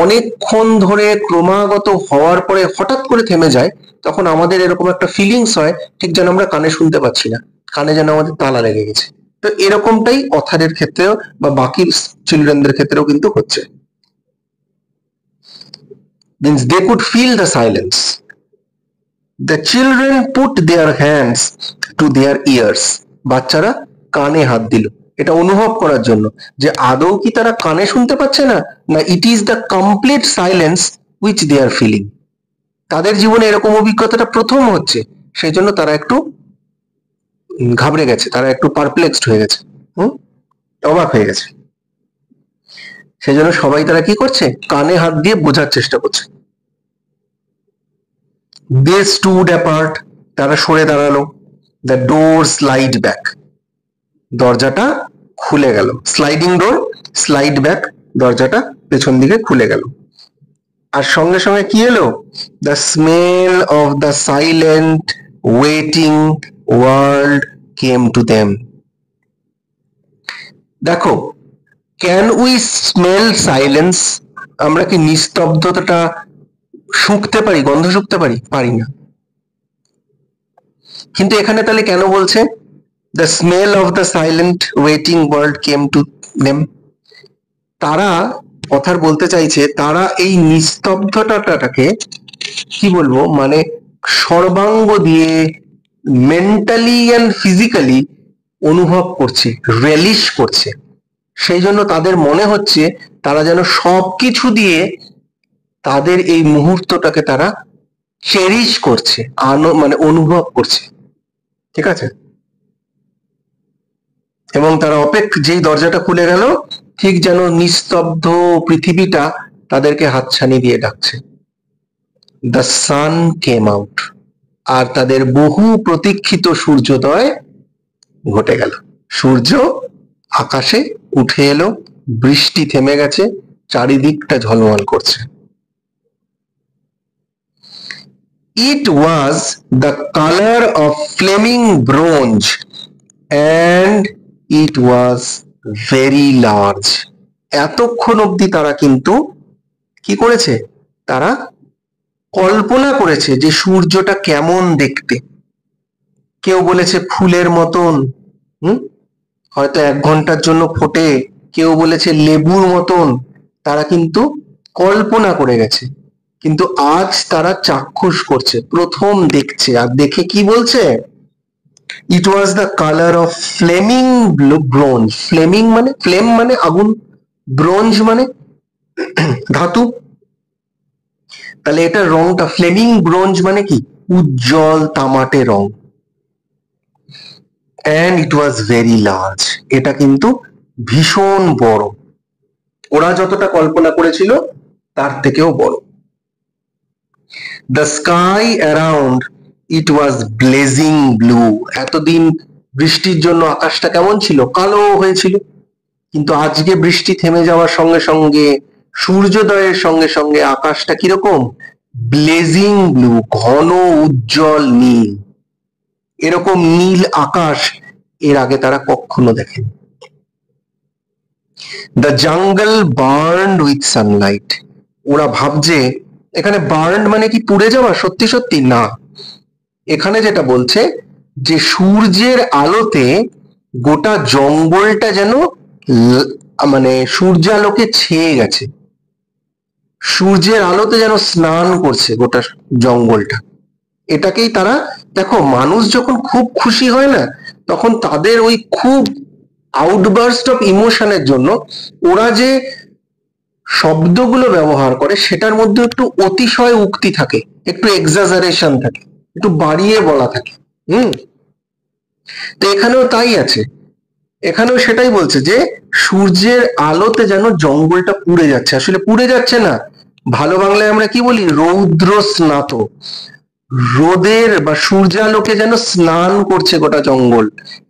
অনেকক্ষণ ধরে ক্রমাগত হওয়ার পরে হঠাৎ করে থেমে যায়, তখন আমাদের এরকম একটা ফিলিংস হয়, ঠিক যেন আমরা কানে শুনতে পাচ্ছি না, কানে যেন আমাদের তালা লেগে গেছে। তো এরকমটাই অথারের ক্ষেত্রেও বা বাকি চিলড্রেনদের ক্ষেত্রেও কিন্তু হচ্ছে। Means they could feel the silence. The children put their hands to their ears. বাচ্চারা কানে হাত দিল, এটা অনুভব করার জন্য যে আদৌ কি তারা কানে শুনতে পাচ্ছে না, না it is the complete silence which they are feeling. তাদের জীবনে এরকম অভিজ্ঞতাটা প্রথম হচ্ছে, সেই জন্য তারা একটু ঘাবড়ে গেছে, তারা একটু পারপ্লেক্সড হয়ে গেছে, অবাক হয়ে গেছে। সেই জন্য সবাই তারা কি করছে, কানে হাত দিয়ে বোঝার চেষ্টা করছে। দে স্টুড অ্যাপার্ট, তারা সরে দাঁড়ালো। দ্য ডোর স্লাইড ব্যাক, দরজাটা খুলে গেল। স্লাইডিং ডোর, স্লাইড ব্যাক, দরজাটা পেছন দিকে খুলে গেল। আর সঙ্গে সঙ্গে কি এলো, the smell of the silent waiting world came to them. দেখো, ক্যান উই স্মেল সাইলেন্স, আমরা কি নিস্তব্ধতাটা শুঁকতে পারি, গন্ধ শুঁকতে পারি? পারি না। কিন্তু এখানে তাহলে কেন বলছে the smell of the silent waiting world came to them? তারা কথার বলতে চাইছে, তারা এই নিস্তব্ধতাটাকে কি বলবো, মানে সর্বাঙ্গ দিয়ে মেন্টালি এন্ড ফিজিক্যালি অনুভব করছে, রেলিশ করছে। সেই জন্য তাদের মনে হচ্ছে তারা যেন সবকিছু দিয়ে তাদের এই মুহূর্তটাকে তারা চেরিশ করছে, মানে অনুভব করছে। ঠিক আছে? এবং তারা যেই দরজাটা খুলে গেল, ঠিক যেন নিস্তব্ধ পৃথিবীটা তাদেরকে হাতছানি দিয়ে ডাকছে। দ্য সান কেম আউট, আর তাদের বহু প্রতীক্ষিত সূর্যোদয় ঘটে গেল। সূর্য আকাশে উঠে এলো, বৃষ্টি থেমে গেছে, চারিদিকটা ঝলমল করছে। It was the color of flaming bronze and it was very large. এতক্ষণ অবধি তারা কিন্তু কি করেছে, তারা কল্পনা করেছে যে সূর্যটা কেমন দেখতে। কেউ বলেছে ফুলের মতন, হয়তো 1 ঘন্টার জন্য ফোটে, কেউ বলেছে লেবুর মতন, তারা কিন্তু কল্পনা করে গেছে। কিন্তু আজ তারা চাক্ষুষ করছে, প্রথম দেখছে, আর দেখে কি বলছে, it was the colour of flaming bronze. Flaming মানে, ফ্লেম মানে আগুন, ব্রোঞ্জ মানে ধাতু। তাহলে এটা রংটা, ফ্লেমিং ব্রোঞ্জ মানে কি, উজ্জ্বল তামাটে রং। and it was very large, এটা কিন্তু ভীষণ বড়, ওরা যতটা কল্পনা করেছিল তার থেকেও বড়। the sky around it was blazing blue, এতদিন বৃষ্টির জন্য আকাশটা কেমন ছিল, কালো হয়েছিল, কিন্তু আজকে বৃষ্টি থেমে যাওয়ার সঙ্গে সঙ্গে, সূর্যোদয়ের সঙ্গে সঙ্গে আকাশটা কিরকম, ব্লেজিং ব্লু, ঘন উজ্জ্বল নীল। এরকম নীল আকাশ এর আগে তারা কখনো দেখেনি। The jungle burned with Sunlight, ওরা ভাবছে, এখানে বার্নড মানে কি পুড়ে যাওয়া, সত্যি সত্যি না, এখানে যেটা বলছে যে সূর্যের আলোতে গোটা জঙ্গলটা যেন মানে সূর্যালোকে ছেয়ে গেছে, সূর্যের আলোতে যেন স্নান করছে গোটা জঙ্গলটা। এটাকেই তারা, দেখো মানুষ যখন খুব খুশি হয় না, তখন তাদের ওই খুব আউটবার্স্ট অফ ইমোশনের জন্য ওরা যে শব্দগুলো ব্যবহার করে সেটার মধ্যে একটু অতিশয় উক্তি থাকে, একটু এক্সাজারেশন থাকে, একটু বাড়িয়ে বলা থাকে। তো এখানেও তাই আছে, এখানেও সেটাই বলছে যে সূর্যের আলোতে যেন জঙ্গলটা পুড়ে যাচ্ছে। আসলে পুড়ে যাচ্ছে না, ভালো বাংলায় আমরা কি বলি, রৌদ্র স্নাত, রোদের বা সূর্যালোকে যেন স্নান করছে গোটা জঙ্গল।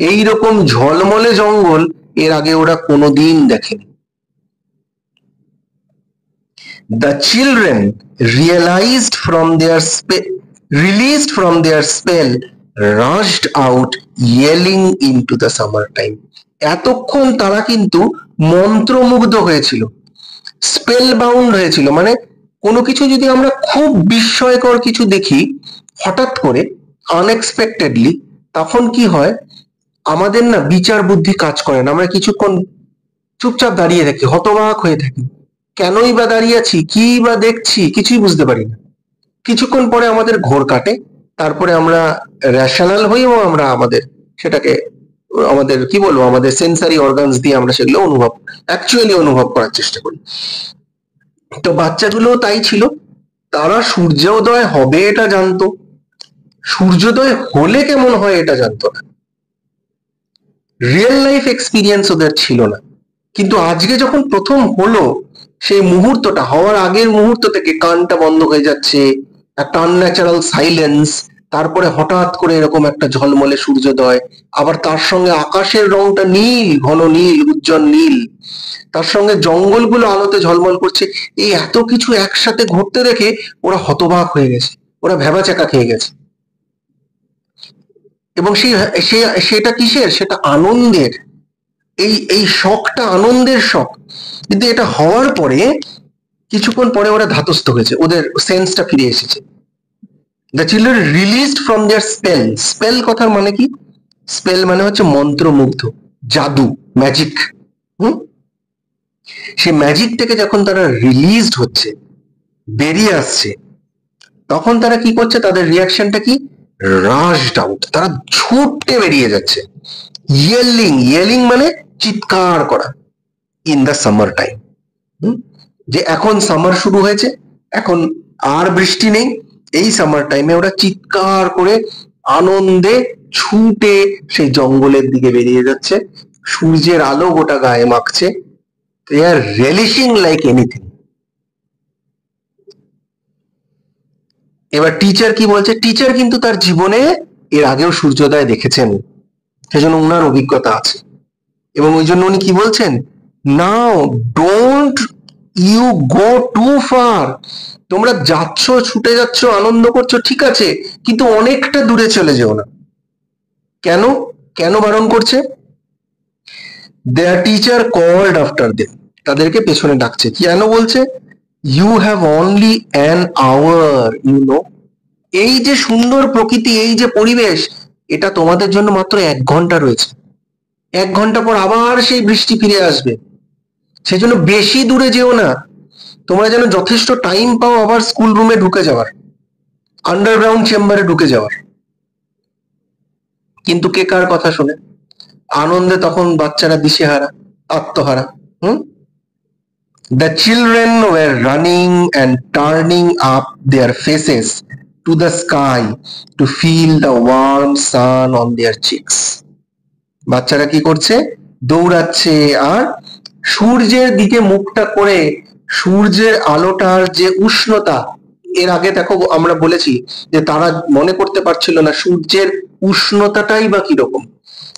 এইরকম ঝলমলে জঙ্গল এর আগে ওরা কোনোদিন দেখেনি। The children released from their spell rushed out yelling into the summertime. এতক্ষণ তারা কিন্তু মন্ত্রমুগ্ধ হয়েছিল, স্পেল বাউন্ড হয়েছিল। মানে কোনো কিছু যদি আমরা খুব বিস্ময়কর কিছু দেখি হঠাৎ করে, আনএক্সপেক্টেডলি, তখন কি হয়, আমাদের না বিচার বুদ্ধি কাজ করে না, আমরা কিছুক্ষণ চুপচাপ দাঁড়িয়ে থাকি, হতবাক হয়ে থাকি, কেনই বা দাঁড়িয়ে আছি, কি বা দেখছি, কিছুই বুঝতে পারি না। কিছুক্ষণ পরে আমাদের ঘোর কাটে, তারপরে আমরা রেশনাল হই এবং আমরা আমাদের সেটাকে, আমাদের কি বলবো, আমাদের সেন্সারি অর্গানস দিয়ে আমরা সেগুলো অ্যাকচুয়ালি অনুভব করার চেষ্টা করি। তো বাচ্চাগুলো তাই ছিল, তারা সূর্যোদয় হবে এটা জানতো, সূর্যোদয় হলে কেমন হয় এটা জানতো না। রিয়েল লাইফ এক্সপিরিয়েন্স ওদের ছিল না, কিন্তু আজকে যখন প্রথম হলো সেই মুহূর্তটা হওয়ার আগের মুহূর্ত থেকে কানটা বন্ধ হয়ে যাচ্ছে, একটা আনন্যাচারাল সাইলেন্স, তারপরে হঠাৎ করে এরকম একটা ঝলমলে সূর্যোদয়, আবার তার সঙ্গে আকাশের রংটা নীল, ঘন নীল, উজ্জ্বল নীল, তার সঙ্গে জঙ্গলগুলো আলোতে ঝলমল করছে। এই এত কিছু একসাথে ঘটতে দেখে ওরা হতবাক হয়ে গেছে, ওরা ভ্যাবাচ্যাকা খেয়ে গেছে। এবং সেটা কিসের? সেটা আনন্দের। এই শখটা আনন্দের শখ। কিন্তু এটা হওয়ার পরে কিছুক্ষণ পরে ওরা ধাতস্থ হয়েছে, ওদের সেন্সটা ফিরে এসেছে। The children released from their spell. Spell কথার মানে কি? স্পেল মানে হচ্ছে মন্ত্রমুগ্ধ, জাদু, ম্যাজিক। সেই ম্যাজিক থেকে যখন তারা রিলিজড হচ্ছে, বেরিয়ে আসছে, তখন তারা কি করছে? তাদের রিয়াকশনটা কি? রাশড আউট, তারা ছুটে বেরিয়ে যাচ্ছে। ইয়েলিং, ইয়েলিং মানে চিৎকার করা। ইন দ্য সামার টাইম, যে এখন সামার শুরু হয়েছে, এখন আর বৃষ্টি নেই, এই সামার টাইমে ওরা চিৎকার করে আনন্দে ছুটে সেই জঙ্গলের দিকে বেরিয়ে যাচ্ছে। সূর্যের আলো গোটা গায়ে মাখছে। দে আর রেলিশিং লাইক এনিথিং। এবার টিচার কি বলছে? টিচার কিন্তু তার জীবনে এর আগেও সূর্যোদয় দেখেছেন, সেজন্য উনার অভিজ্ঞতা আছে। এবং ওই জন্য উনি কি বলছেন? Now don't you go too far. তোমরা যাচ্ছ, ছুটে যাচ্ছ, আনন্দ করছো, ঠিক আছে, কিন্তু অনেকটা দূরে চলে যেও না। কেন? কেন বারণ করছে? Their teacher called after them, তাদেরকে পেছনে ডাকছে। কেন বলছে? You have only an hour, you know. এই যে সুন্দর প্রকৃতি, এই যে পরিবেশ, এটা তোমাদের জন্য মাত্র 1 ঘন্টা রয়েছে। 1 ঘন্টা পর আবার সেই বৃষ্টি ফিরে আসবে। সেজন্য বেশি দূরে যেও না। তোমরা যেন যথেষ্ট টাইম পাও আবার স্কুল রুমে ঢুকে যাওয়ার, আন্ডারগ্রাউন্ড চেম্বারে ঢুকে যাওয়ার। কিন্তু কে কার কথা শুনে? আনন্দে তখন বাচ্চারা দিশেহারা, আত্মহারা। The children were running and turning up their faces to the sky to feel the warm sun on their cheeks. বাচ্চারা কি করছে? দৌড়াচ্ছে আর সূর্যের দিকে মুখটা করে সূর্যের আলোটার যে উষ্ণতা, এর আগে দেখো আমরা বলেছি যে তারা মনে করতে পারছিল না সূর্যের উষ্ণতাটাই বা কিরকম।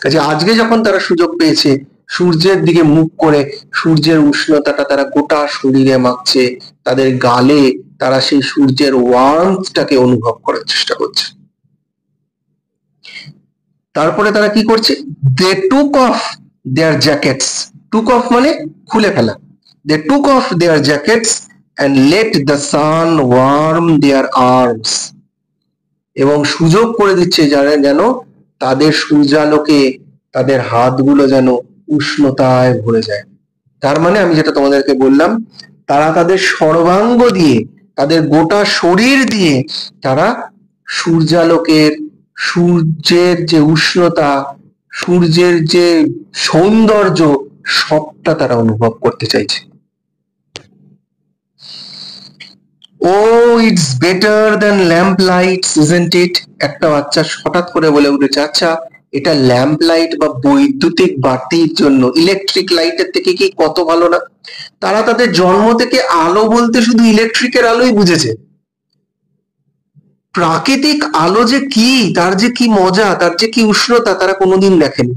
কাজে আজকে যখন তারা সুযোগ পেয়েছে সূর্যের দিকে মুখ করে সূর্যের উষ্ণতাটা তারা গোটা শরীরে মাখছে, তাদের গালে তারা সেই সূর্যের ওয়ার্মথটাকে অনুভব করার চেষ্টা করছে। তারপরে তারা কি করছে? They took off their jackets. Took off মানে খুলে ফেলা। They took off their jackets and let the sun warm their arms. এবং সুযোগ করে দিচ্ছে যারা যেন তাদের সূর্যালোকে তাদের হাতগুলো যেন উষ্ণতায় ভরে যায়। তার মানে আমি যেটা তোমাদেরকে বললাম, তারা তাদের সর্বাঙ্গ দিয়ে, তাদের গোটা শরীর দিয়ে তারা সূর্যালোকের, সূর্যের যে উষ্ণতা, সূর্যের যে সৌন্দর্য, সবটা তারা অনুভব করতে চাইছে। Oh, it's better than lamp lights, isn't it? একটা বাচ্চা হঠাৎ করে বলে উঠেছে, আচ্ছা এটা ল্যাম্প লাইট বা বৈদ্যুতিক বাতির জন্য, ইলেকট্রিক লাইটের থেকে কি কত ভালো না? তারা তাদের জন্ম থেকে আলো বলতে শুধু ইলেকট্রিকের আলোই বুঝেছে। প্রাকৃতিক আলো যে কি, তার যে কি মজা, তার যে কি উষ্ণতা তারা কোনোদিন দেখেনি।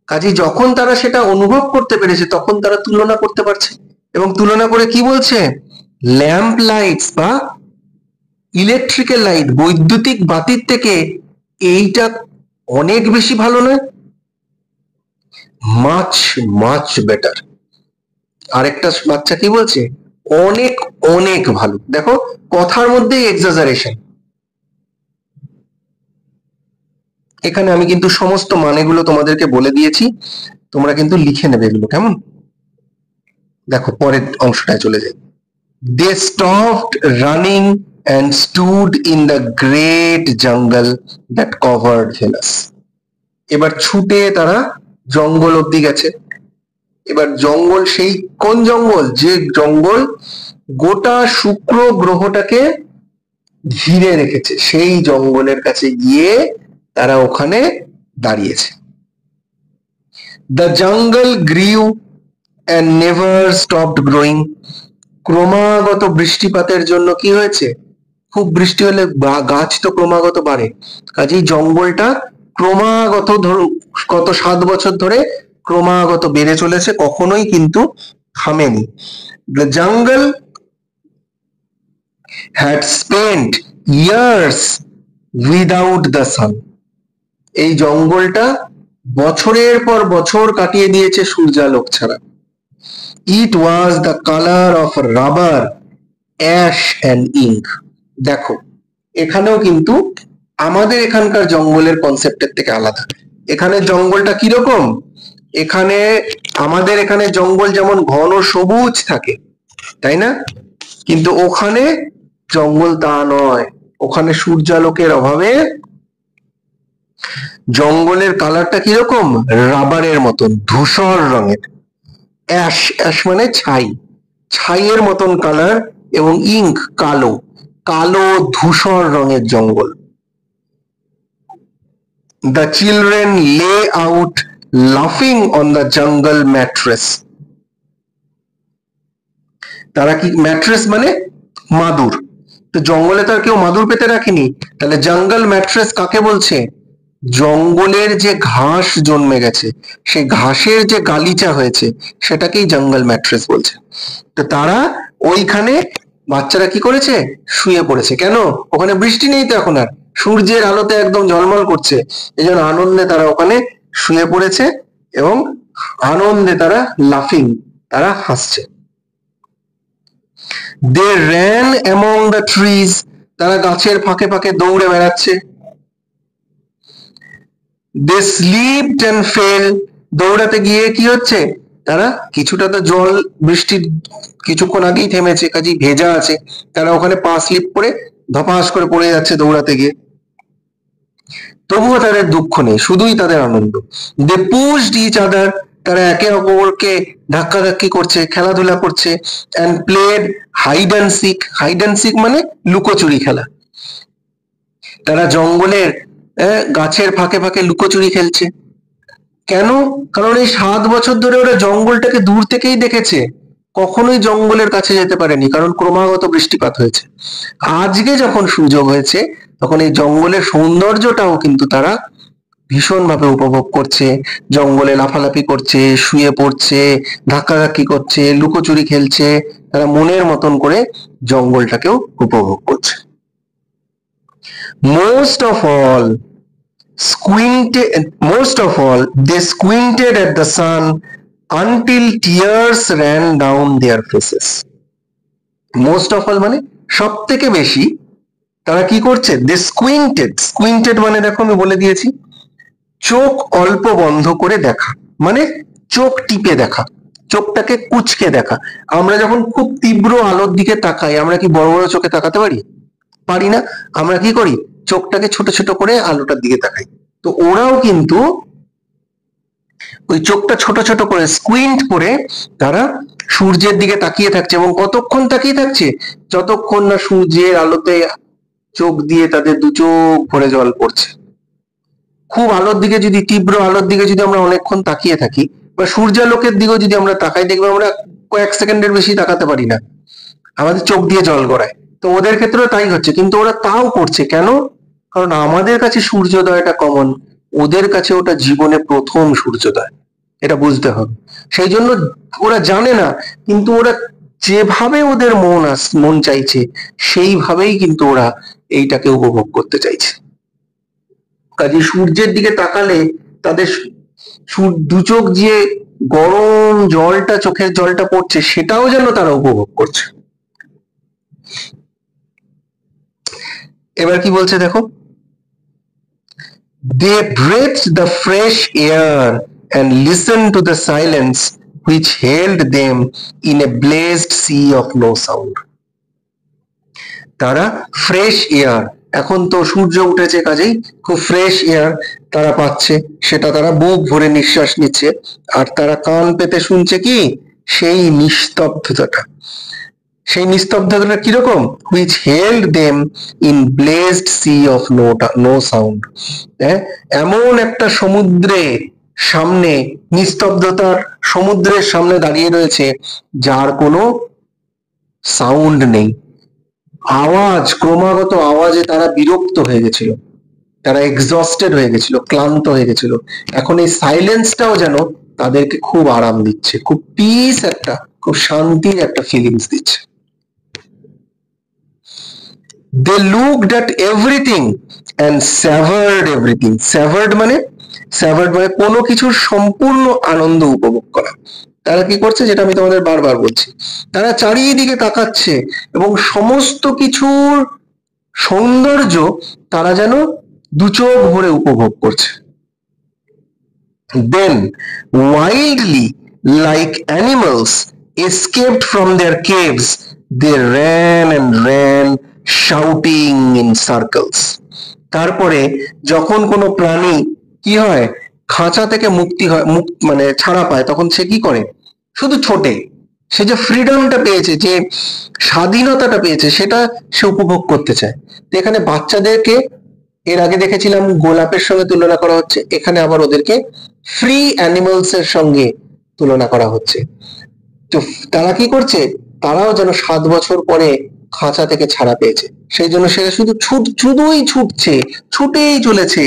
কাজে যখন তারা সেটা অনুভব করতে পেরেছে তখন তারা তুলনা করতে পারছে, এবং তুলনা করে কি বলছে? ল্যাম্প লাইটস বা ইলেকট্রিক্যাল লাইট, বৈদ্যুতিক বাতির থেকে এইটা অনেক বেশি ভালো নয়? Much much better. আরেকটা বাচ্চা কি বলছে? অনেক অনেক ভালো। দেখো কথার মধ্যে এক্সাজারেশন। এখানে আমি কিন্তু সমস্ত মানেগুলো তোমাদেরকে বলে দিয়েছি, তোমরা কিন্তু লিখে নেবে এগুলো, কেমন? দেখো পরের অংশটায় চলে যাই। They stopped running and stood in the great jungle that covered Venus. এবার ছুটে তারা জঙ্গল অব্দি গেছে। এবার জঙ্গল সেই কোন জঙ্গল? যে জঙ্গল গোটা শুক্র গ্রহটাকে ঘিরে রেখেছে, সেই জঙ্গলের কাছে গিয়ে তারা ওখানে দাঁড়িয়েছে। The jungle গ্রিউ and never stopped growing. ক্রমাগত বৃষ্টিপাতের জন্য কি হয়েছে, খুব বৃষ্টি হলে গাছ তো ক্রমাগত বাড়ে, কাজেই জঙ্গলটা ক্রমাগত গত 7 বছর ধরে ক্রমাগত বেড়ে চলেছে, কখনোই কিন্তু থামেনি। The jungle had spent years without the sun. এই জঙ্গলটা বছরের পর বছর কাটিয়ে দিয়েছে সূর্যালোক ছাড়া। It was the color of rubber, ash and ink. দেখো এখানেও কিন্তু আমাদের এখানকার জঙ্গলের কনসেপ্টের থেকে আলাদা। এখানে জঙ্গলটা কিরকম, এখানে আমাদের এখানে জঙ্গল যেমন ঘন সবুজ থাকে, তাই না, কিন্তু ওখানে জঙ্গল তা নয়, ওখানে সূর্যালোকের অভাবে জঙ্গলের কালারটা কিরকম, রাবারের মতন ধূসর রঙের, অ্যাশ, অ্যাশ মানে ছাই, ছাইয়ের মতন কালার, এবং ইঙ্ক কালো, কালো ধূসর রঙের জঙ্গল। The children lay out laughing on the jungle mattress. তারা কি, ম্যাট্রেস মানে মাদুর, তো জঙ্গলে তো আর কেউ মাদুর পেতে রাখেনি, তাহলে জঙ্গল ম্যাট্রেস কাকে বলছে, জঙ্গলের যে ঘাস জন্মে গেছে, সেই ঘাসের যে গালিচা হয়েছে সেটাকেই জঙ্গল ম্যাট্রেস বলছে। তো তারা ওইখানে বাচ্চারা কি করেছে, শুয়ে পড়েছে। কেন, ওখানে বৃষ্টি নেই তো এখন আর, সূর্যের আলোতে একদম ঝলমল করছে, এই জন্য আনন্দে তারা ওখানে শুয়ে পড়েছে এবং আনন্দে তারা লাফিং, তারা হাসছে। They ran among the trees, তারা গাছের ফাঁকে ফাঁকে দৌড়ে বেড়াচ্ছে। They slipped and fell, দৌড়াতে গিয়ে কি হচ্ছে, তারা কিছুটা তো জল বৃষ্টির কিছুক্ষণ আগেই থেমেছে, কাজেই ভেজা আছে, তারা ওখানে পা স্লিপ করে ধপাস করে পড়ে যাচ্ছে দৌড়াতে গিয়ে, তবুও তাদের দুঃখ নেই, শুধুই তাদের আনন্দ। They pushed each other, তারা একে অপরকে ধাক্কাধাক্কি করছে, খেলাধুলা করছে। and played hide and seek, hide and seek মানে লুকোচুরি খেলা, তারা জঙ্গলের গাছের ফাঁকে ফাঁকে লুকোচুরি খেলছে। কেন, কারণ এই 7 বছর ধরে ওরা জঙ্গলটাকে দূর থেকেই দেখেছে, কখনোই জঙ্গলের কাছে যেতে পারেনি, কারণ ক্রমাগত বৃষ্টিপাত হয়েছে। আজকে যখন সুযোগ হয়েছে তখন এই জঙ্গলের সৌন্দর্যটাও কিন্তু তারা ভীষণভাবে উপভোগ করছে, জঙ্গলে লাফালাফি করছে, শুয়ে পড়ছে, ধাক্কাধাক্কি করছে, লুকোচুরি খেলছে, তারা মনের মতন করে জঙ্গলটাকেও উপভোগ করছে। Most of all, they squinted at the sun until tears ran down their faces. Most of all মানে সব থেকে বেশি তারা কি করছে, they squinted মানে দেখো আমি বলে দিয়েছি, চোখ অল্প বন্ধ করে দেখা, মানে চোখ টিপে দেখা, চোখটাকে কুচকে দেখা। আমরা যখন খুব তীব্র আলোর দিকে তাকাই, আমরা কি বড় বড় চোখে তাকাতে পারি না, আমরা কি করি, চোখটাকে ছোট ছোট করে আলোটার দিকে তাকাই। তো ওরাও কিন্তু ওই চোখটা ছোট ছোট করে স্কুইন্ট করে তারা সূর্যের দিকে তাকিয়ে থাকছে, এবং কতক্ষণ তাকিয়ে থাকছে, যতক্ষণ না সূর্যের আলোতে চোখ দিয়ে তাদের দু চোখ ভরে জল পড়ছে। খুব আলোর দিকে যদি, তীব্র আলোর দিকে যদি আমরা অনেকক্ষণ তাকিয়ে থাকি, বা সূর্যালোকের দিকেও যদি আমরা তাকাই, দেখবো আমরা কয়েক সেকেন্ডের বেশি তাকাতে পারি না, আমাদের চোখ দিয়ে জল গড়ায়। তো ওদের ক্ষেত্রেও তাই হচ্ছে, কিন্তু ওরা তাও করছে কেন, কারণ আমাদের কাছে সূর্যোদয়টা কমন, ওদের কাছে ওটা জীবনে প্রথম সূর্যোদয়, এটা বুঝতে হবে। সেই জন্য ওরা জানে না, কিন্তু ওরা যেভাবে ওদের মন চাইছে সেইভাবেই কিন্তু ওরা এইটাকে উপভোগ করতে চাইছে। কাজে সূর্যের দিকে তাকালে তাদের দু চোখ যে গরম জলটা, চোখের জলটা পড়ছে, সেটাও যেন তারা উপভোগ করছে। এবার কি বলছে দেখো, they breathed the fresh air and listened to the silence which held them in a blazed sea of no sound. তারা ফ্রেশ এয়ার, এখন তো সূর্য উঠেছে কাজেই খুব ফ্রেশ এয়ার তারা পাচ্ছে, সেটা তারা বুক ভরে নিঃশ্বাস নিচ্ছে, আর তারা কান পেতে শুনছে কি, সেই নিস্তব্ধতাটা। সেই নিস্তব্ধতাটা কিরকম, which held them in blazed sea of no sound, এমন একটা সমুদ্রে সামনে নিস্তব্ধতার সমুদ্রের সামনে দাঁড়িয়ে রয়েছে, যার কোনো সাউন্ড নেই। আওয়াজ, ক্রমাগত আওয়াজে তারা বিরক্ত হয়ে গেছিল, তারা এক্সস্টেড হয়ে গেছিল, ক্লান্ত হয়ে গেছিল। এখন এই সাইলেন্সটাও যেন তাদেরকে খুব আরাম দিচ্ছে, খুব পিস, একটা খুব শান্তির একটা ফিলিংস দিচ্ছে। They looked at everything and savored everything. Savored মানে কোনো কিছুর সম্পূর্ণ আনন্দ উপভোগ করা। তারা কি করছে, যেটা আমি তোমাদের বারবার বলছি, তারা চারিদিকে তাকাচ্ছে এবং সমস্ত কিছুর সৌন্দর্য তারা যেন দু চোখ ভরে উপভোগ করছে। Then wildly, like animals escaped from their caves, they ran and ran, shouting in circles. তারপরে যখন কোনো প্রাণী কি হয়, খাঁচা থেকে মুক্তি হয়, মানে ছাড়া পায়, তখন সে কি করে, শুধু ছোটে। সে যে ফ্রিডমটা পেয়েছে, যে স্বাধীনতাটা পেয়েছে, সেটা সে উপভোগ করতে চায়। তো এখানে বাচ্চাদেরকে এর আগে দেখেছিলাম গোলাপের সঙ্গে তুলনা করা হচ্ছে, এখানে আবার ওদেরকে ফ্রি অ্যানিমালস এর সঙ্গে তুলনা করা হচ্ছে। তো তারা কি করছে, তারাও যেন 7 বছর পরে খাঁচা থেকে ছাড়া পেয়েছে, সেই জন্য সে শুধুই ছুটছে, ছুটেই চলেছে,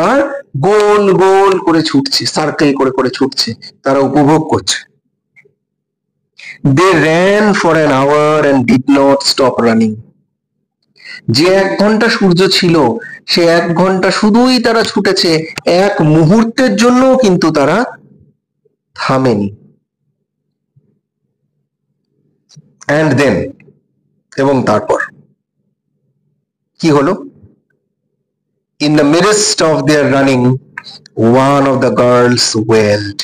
আর গোল গোল করে ছুটছে, সার্কেল করে করে ছুটছে, তারা উপভোগ করছে। They ran for an hour and did not stop running. যে 1 ঘন্টা সূর্য ছিল, সে 1 ঘন্টা শুধুই তারা ছুটেছে, এক মুহূর্তের জন্য কিন্তু তারা থামেনি। And then, এবং তারপর কি হলো? In the midst of their running, one of the girls wailed.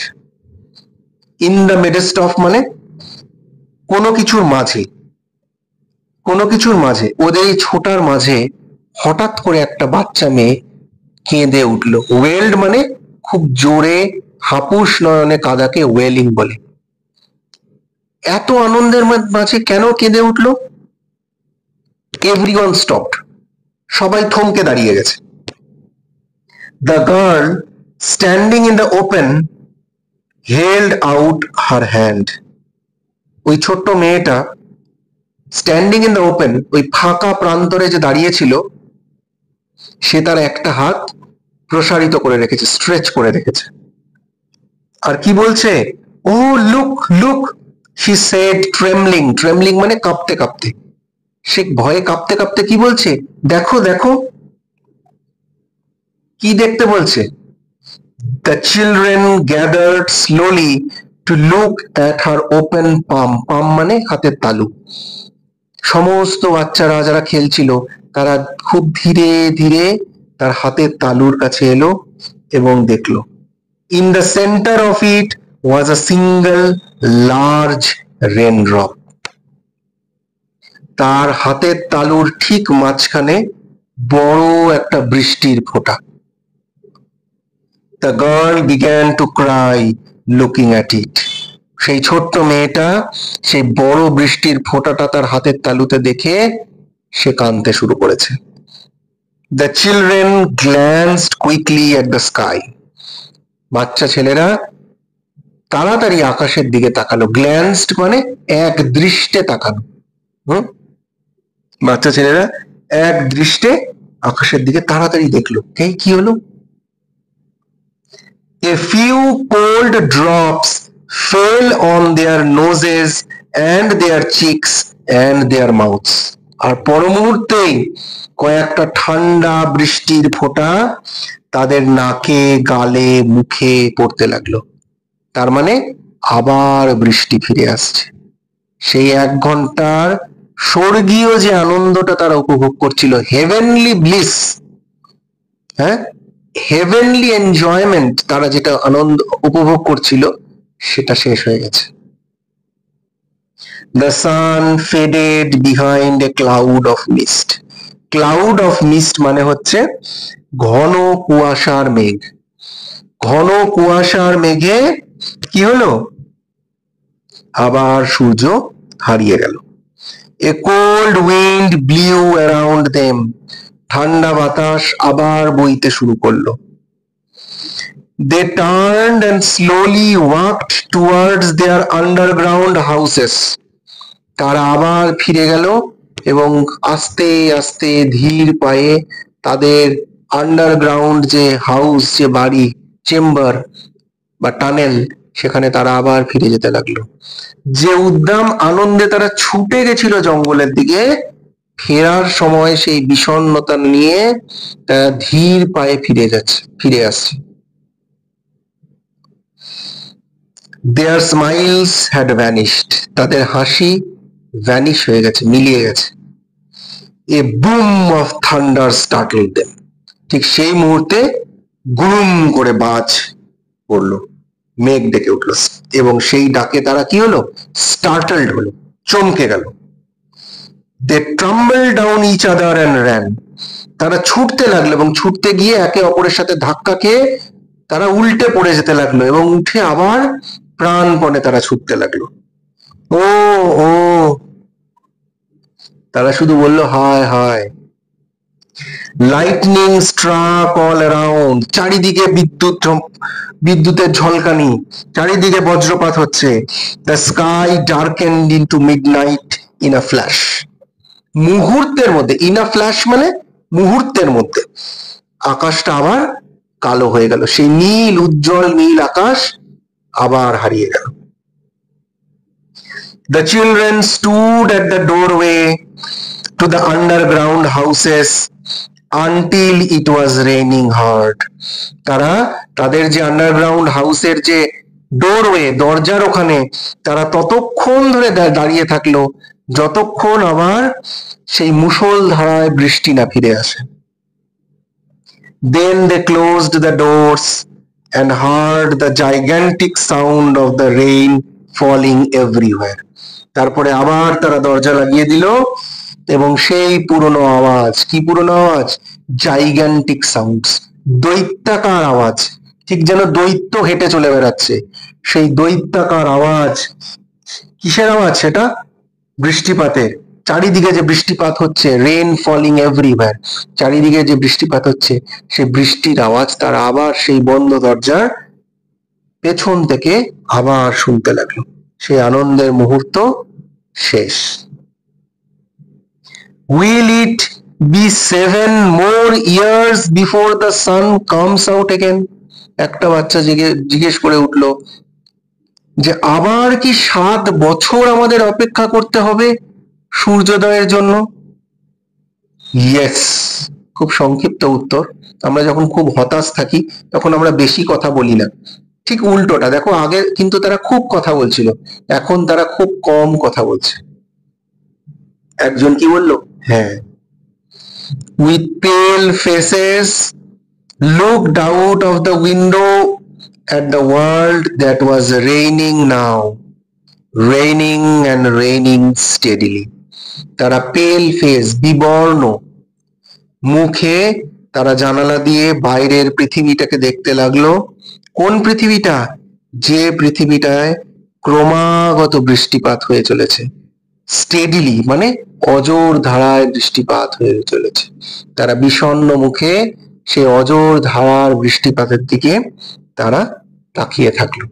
In the midst of মানে কোনো কিছুর মাঝে, কোনো কিছুর মাঝে, ওদের এই ছোটার মাঝে হঠাৎ করে একটা বাচ্চা মেয়ে কেঁদে উঠলো। ওয়েল্ড মানে খুব জোরে হাপুস নয়নে কাঁদাকে ওয়েলিং বলে। এত আনন্দের মাঝে কেন কেঁদে উঠলো? এভরিওয়ান স্টপড, সবাই থমকে দাঁড়িয়ে গেছে। The girl standing in the open held out her hand. ওই ছোট্ট মেয়েটা স্ট্যান্ডিং ইন দ্য ওপেন, ওই ফাঁকা প্রান্তরে যে দাঁড়িয়ে ছিল, সে তার একটা হাত প্রসারিত করে রেখেছে, স্ট্রেচ করে রেখেছে। আর কি বলছে? Oh look look, she said trembling. Trembling মানে কাঁপতে কাঁপতে, সে ভয়ে কাঁপতে কাঁপতে কি বলছে? দেখো দেখো। কি দেখতে বলছে? The children gathered slowly to look at her open palm. Palm মানে হাতের তালু। সমস্ত বাচ্চারা যারা খেলছিল, তারা খুব ধীরে ধীরে তার হাতের তালুর কাছে এলো এবং দেখলো। In the center of it was a single large raindrop. তার হাতের তালুর ঠিক মাঝখানে বড় একটা বৃষ্টির ফোঁটা। The girl began to cry looking at it. সেই ছোট্ট মেয়েটা সেই বড় বৃষ্টির ফোঁটাটা তার হাতের তালুতে দেখে সে কাঁদতে শুরু করেছে। The children glanced quickly at the sky. বাচ্চা ছেলেরা তাড়াতাড়ি আকাশের দিকে তাকালো। গ্ল্যান্সড মানে এক দৃষ্টে তাকানো। বাচ্চা ছেলেরা এক দৃষ্টে আকাশের দিকে তাড়াতাড়ি দেখলো। কি হলো? A few cold drops fell on their noses and their cheeks and their mouths. আর পর মুহূর্তেই কয়েকটা ঠান্ডা বৃষ্টির ফোঁটা তাদের নাকে, গালে, মুখে পড়তে লাগলো। তার মানে আবার বৃষ্টি ফিরে আসছে। সেই 1 ঘন্টার স্বর্গীয় যে আনন্দটা তারা উপভোগ করছিল, হেভেনলি ব্লিস, হ্যাঁ, হেভেনলি এনজয়মেন্ট, তারা যেটা আনন্দ উপভোগ করছিল, সেটা শেষ হয়ে গেছে। The sun faded behind a cloud of mist. Cloud of mist মানে হচ্ছে ঘন কুয়াশার মেঘ। ঘন কুয়াশার মেঘে কি হলো? আবার সূর্য হারিয়ে গেল। A cold wind blew around them. ঠান্ডা বাতাস আবার বইতে শুরু করলো। They turned and slowly walked towards their underground houses. তারা আবার ফিরে গেল এবং আস্তে আস্তে ধীর পায়ে তাদের আন্ডারগ্রাউন্ড যে হাউস, যে বাড়ি, চেম্বার বা টানেল, সেখানে তারা আবার ফিরে যেতে লাগলো। যে উদ্দাম আনন্দে তারা ছুটে গেছিল জঙ্গলের দিকে, ফেরার সময় সেই বিষণ্ণতা নিয়ে তারা ধীর পায়ে ফিরে আসছে। Their smiles had vanished. তাদের হাসি ভ্যানিশ হয়ে গেছে, মিলিয়ে গেছে। A boom of thunder startled them. ঠিক সেই মুহূর্তে গুম করে বাজ পড়লো, মেঘ ডেকে উঠলো, এবং সেই ডাকে তারা কি হলো? স্টার্টলড হলো, চমকে গেল। They tumbled down each other and ran. তারা ছুটতে লাগলো এবং ছুটতে গিয়ে একে অপরের সাথে ধাক্কা খেয়ে তারা উল্টে পড়ে যেতে লাগলো এবং উঠে আবার প্রাণপণে তারা ছুটতে লাগলো। ও ও, তারা শুধু বললো হায় হায়। লাইটনিং স্ট্রাক অল অ্যারাউন্ড, চারিদিকে বিদ্যুতের ঝলকানি, চারিদিকে বজ্রপাত হচ্ছে। The sky ডার্কেন্ড into midnight in a flash. মুহূর্তের মধ্যে, ইন আ ফ্ল্যাশ মানে মুহূর্তের মধ্যে আকাশটা আবার কালো হয়ে গেল, সেই নীল, উজ্জ্বল নীল আকাশ আবার হারিয়ে গেল। The children stood at the doorway to the underground houses until it was raining hard. তারা তাদের যে আন্ডারগ্রাউন্ড হাউসের যে ডোরওয়ে, দরজার ওখানে তারা ততক্ষণ ধরে দাঁড়িয়ে থাকলো যতক্ষণ আবার সেই মুষলধারায় বৃষ্টি না ফিরে আসে। Then they closed the doors and heard the gigantic sound of the rain falling everywhere. তারপরে আবার তারা দরজা লাগিয়ে দিল এবং সেই পুরনো আওয়াজ, কি পুরনো আওয়াজ? জাইগ্যান্টিক সাউন্ডস, দৈত্যাকার আওয়াজ, ঠিক যেন দৈত্য হেঁটে চলে বেড়াচ্ছে, সেই দৈত্যাকার আওয়াজ। কিসের আওয়াজ সেটা? বৃষ্টিপাতের। চারিদিকে যে বৃষ্টিপাত হচ্ছে, রেন ফলিং এভরিওয়্যার, চারিদিকে যে বৃষ্টিপাত হচ্ছে, সেই বৃষ্টির আওয়াজ তারা আবার সেই বন্ধ দরজার পেছন থেকে আবার শুনতে লাগলো। সেই আনন্দের মুহূর্ত শেষ। Will it be 7 more years before the sun comes out again? একটা বাচ্চা জিজ্ঞেস করে উঠলো যে আবার কি 7 বছর আমাদের অপেক্ষা করতে হবে সূর্যোদয়ের জন্য? ইয়েস, খুব সংক্ষিপ্ত উত্তর। আমরা যখন খুব হতাশ থাকি তখন আমরা বেশি কথা বলি না, ঠিক উল্টোটা। দেখো, আগে কিন্তু তারা খুব কথা বলছিল, এখন তারা খুব কম কথা বলছে। একজন কি বললো? হ্যাঁ, with pale faces looked out of the window at the world that was raining now, raining and raining steadily. তারা পেল ফেস, বিবর্ণ মুখে তারা জানালা দিয়ে বাইরের পৃথিবীটাকে দেখতে লাগলো। কোন পৃথিবীটা? যে পৃথিবীটায় ক্রমাগত বৃষ্টিপাত হয়ে চলেছে, স্টেডিলি মানে অজোর ধারায় বৃষ্টিপাত হয়ে চলেছে। তারা বিষণ্ণ মুখে সেই অজোর ধারার বৃষ্টিপাতের দিকে তারা তাকিয়ে থাকলো।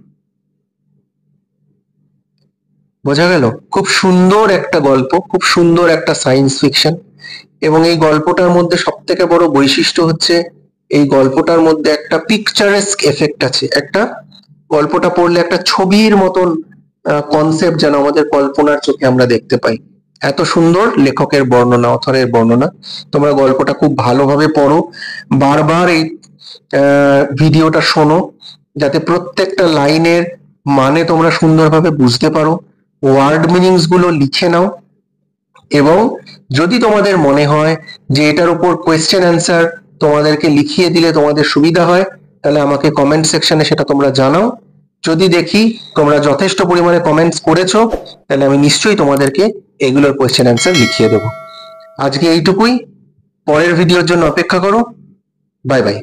বোঝা গেল? খুব সুন্দর একটা গল্প, খুব সুন্দর একটা সায়েন্স ফিকশন। এবং এই গল্পটার মধ্যে সব থেকে বড় বৈশিষ্ট্য হচ্ছে এই গল্পটার মধ্যে একটা পিকচারেস্ক এফেক্ট আছে। একটা গল্পটা পড়লে একটা ছবির মতন কনসেপ্ট যেন আমাদের কল্পনার চোখে আমরা দেখতে পাই। এত সুন্দর লেখকের বর্ণনা, অথরের বর্ণনা। তোমরা গল্পটা খুব ভালোভাবে পড়ো, বারবার এই ভিডিওটা শোনো, যাতে প্রত্যেকটা লাইনের মানে তোমরা সুন্দরভাবে বুঝতে পারো। ওয়ার্ড মিনিংস গুলো লিখে নাও, এবং যদি তোমাদের মনে হয় যে এটার উপর কোয়েশ্চেন অ্যান্সার তোমাদেরকে লিখিয়ে দিলে তোমাদের সুবিধা হয়, তাহলে আমাকে কমেন্ট সেকশনে সেটা তোমরা জানাও। যদি দেখি তোমরা যথেষ্ট পরিমাণে কমেন্টস করেছো, তাহলে আমি নিশ্চয়ই তোমাদেরকে এগুলোর কোয়েশ্চেন অ্যান্সার লিখিয়ে দেবো। আজকে এইটুকুই, পরের ভিডিওর জন্য অপেক্ষা করো। Bye bye.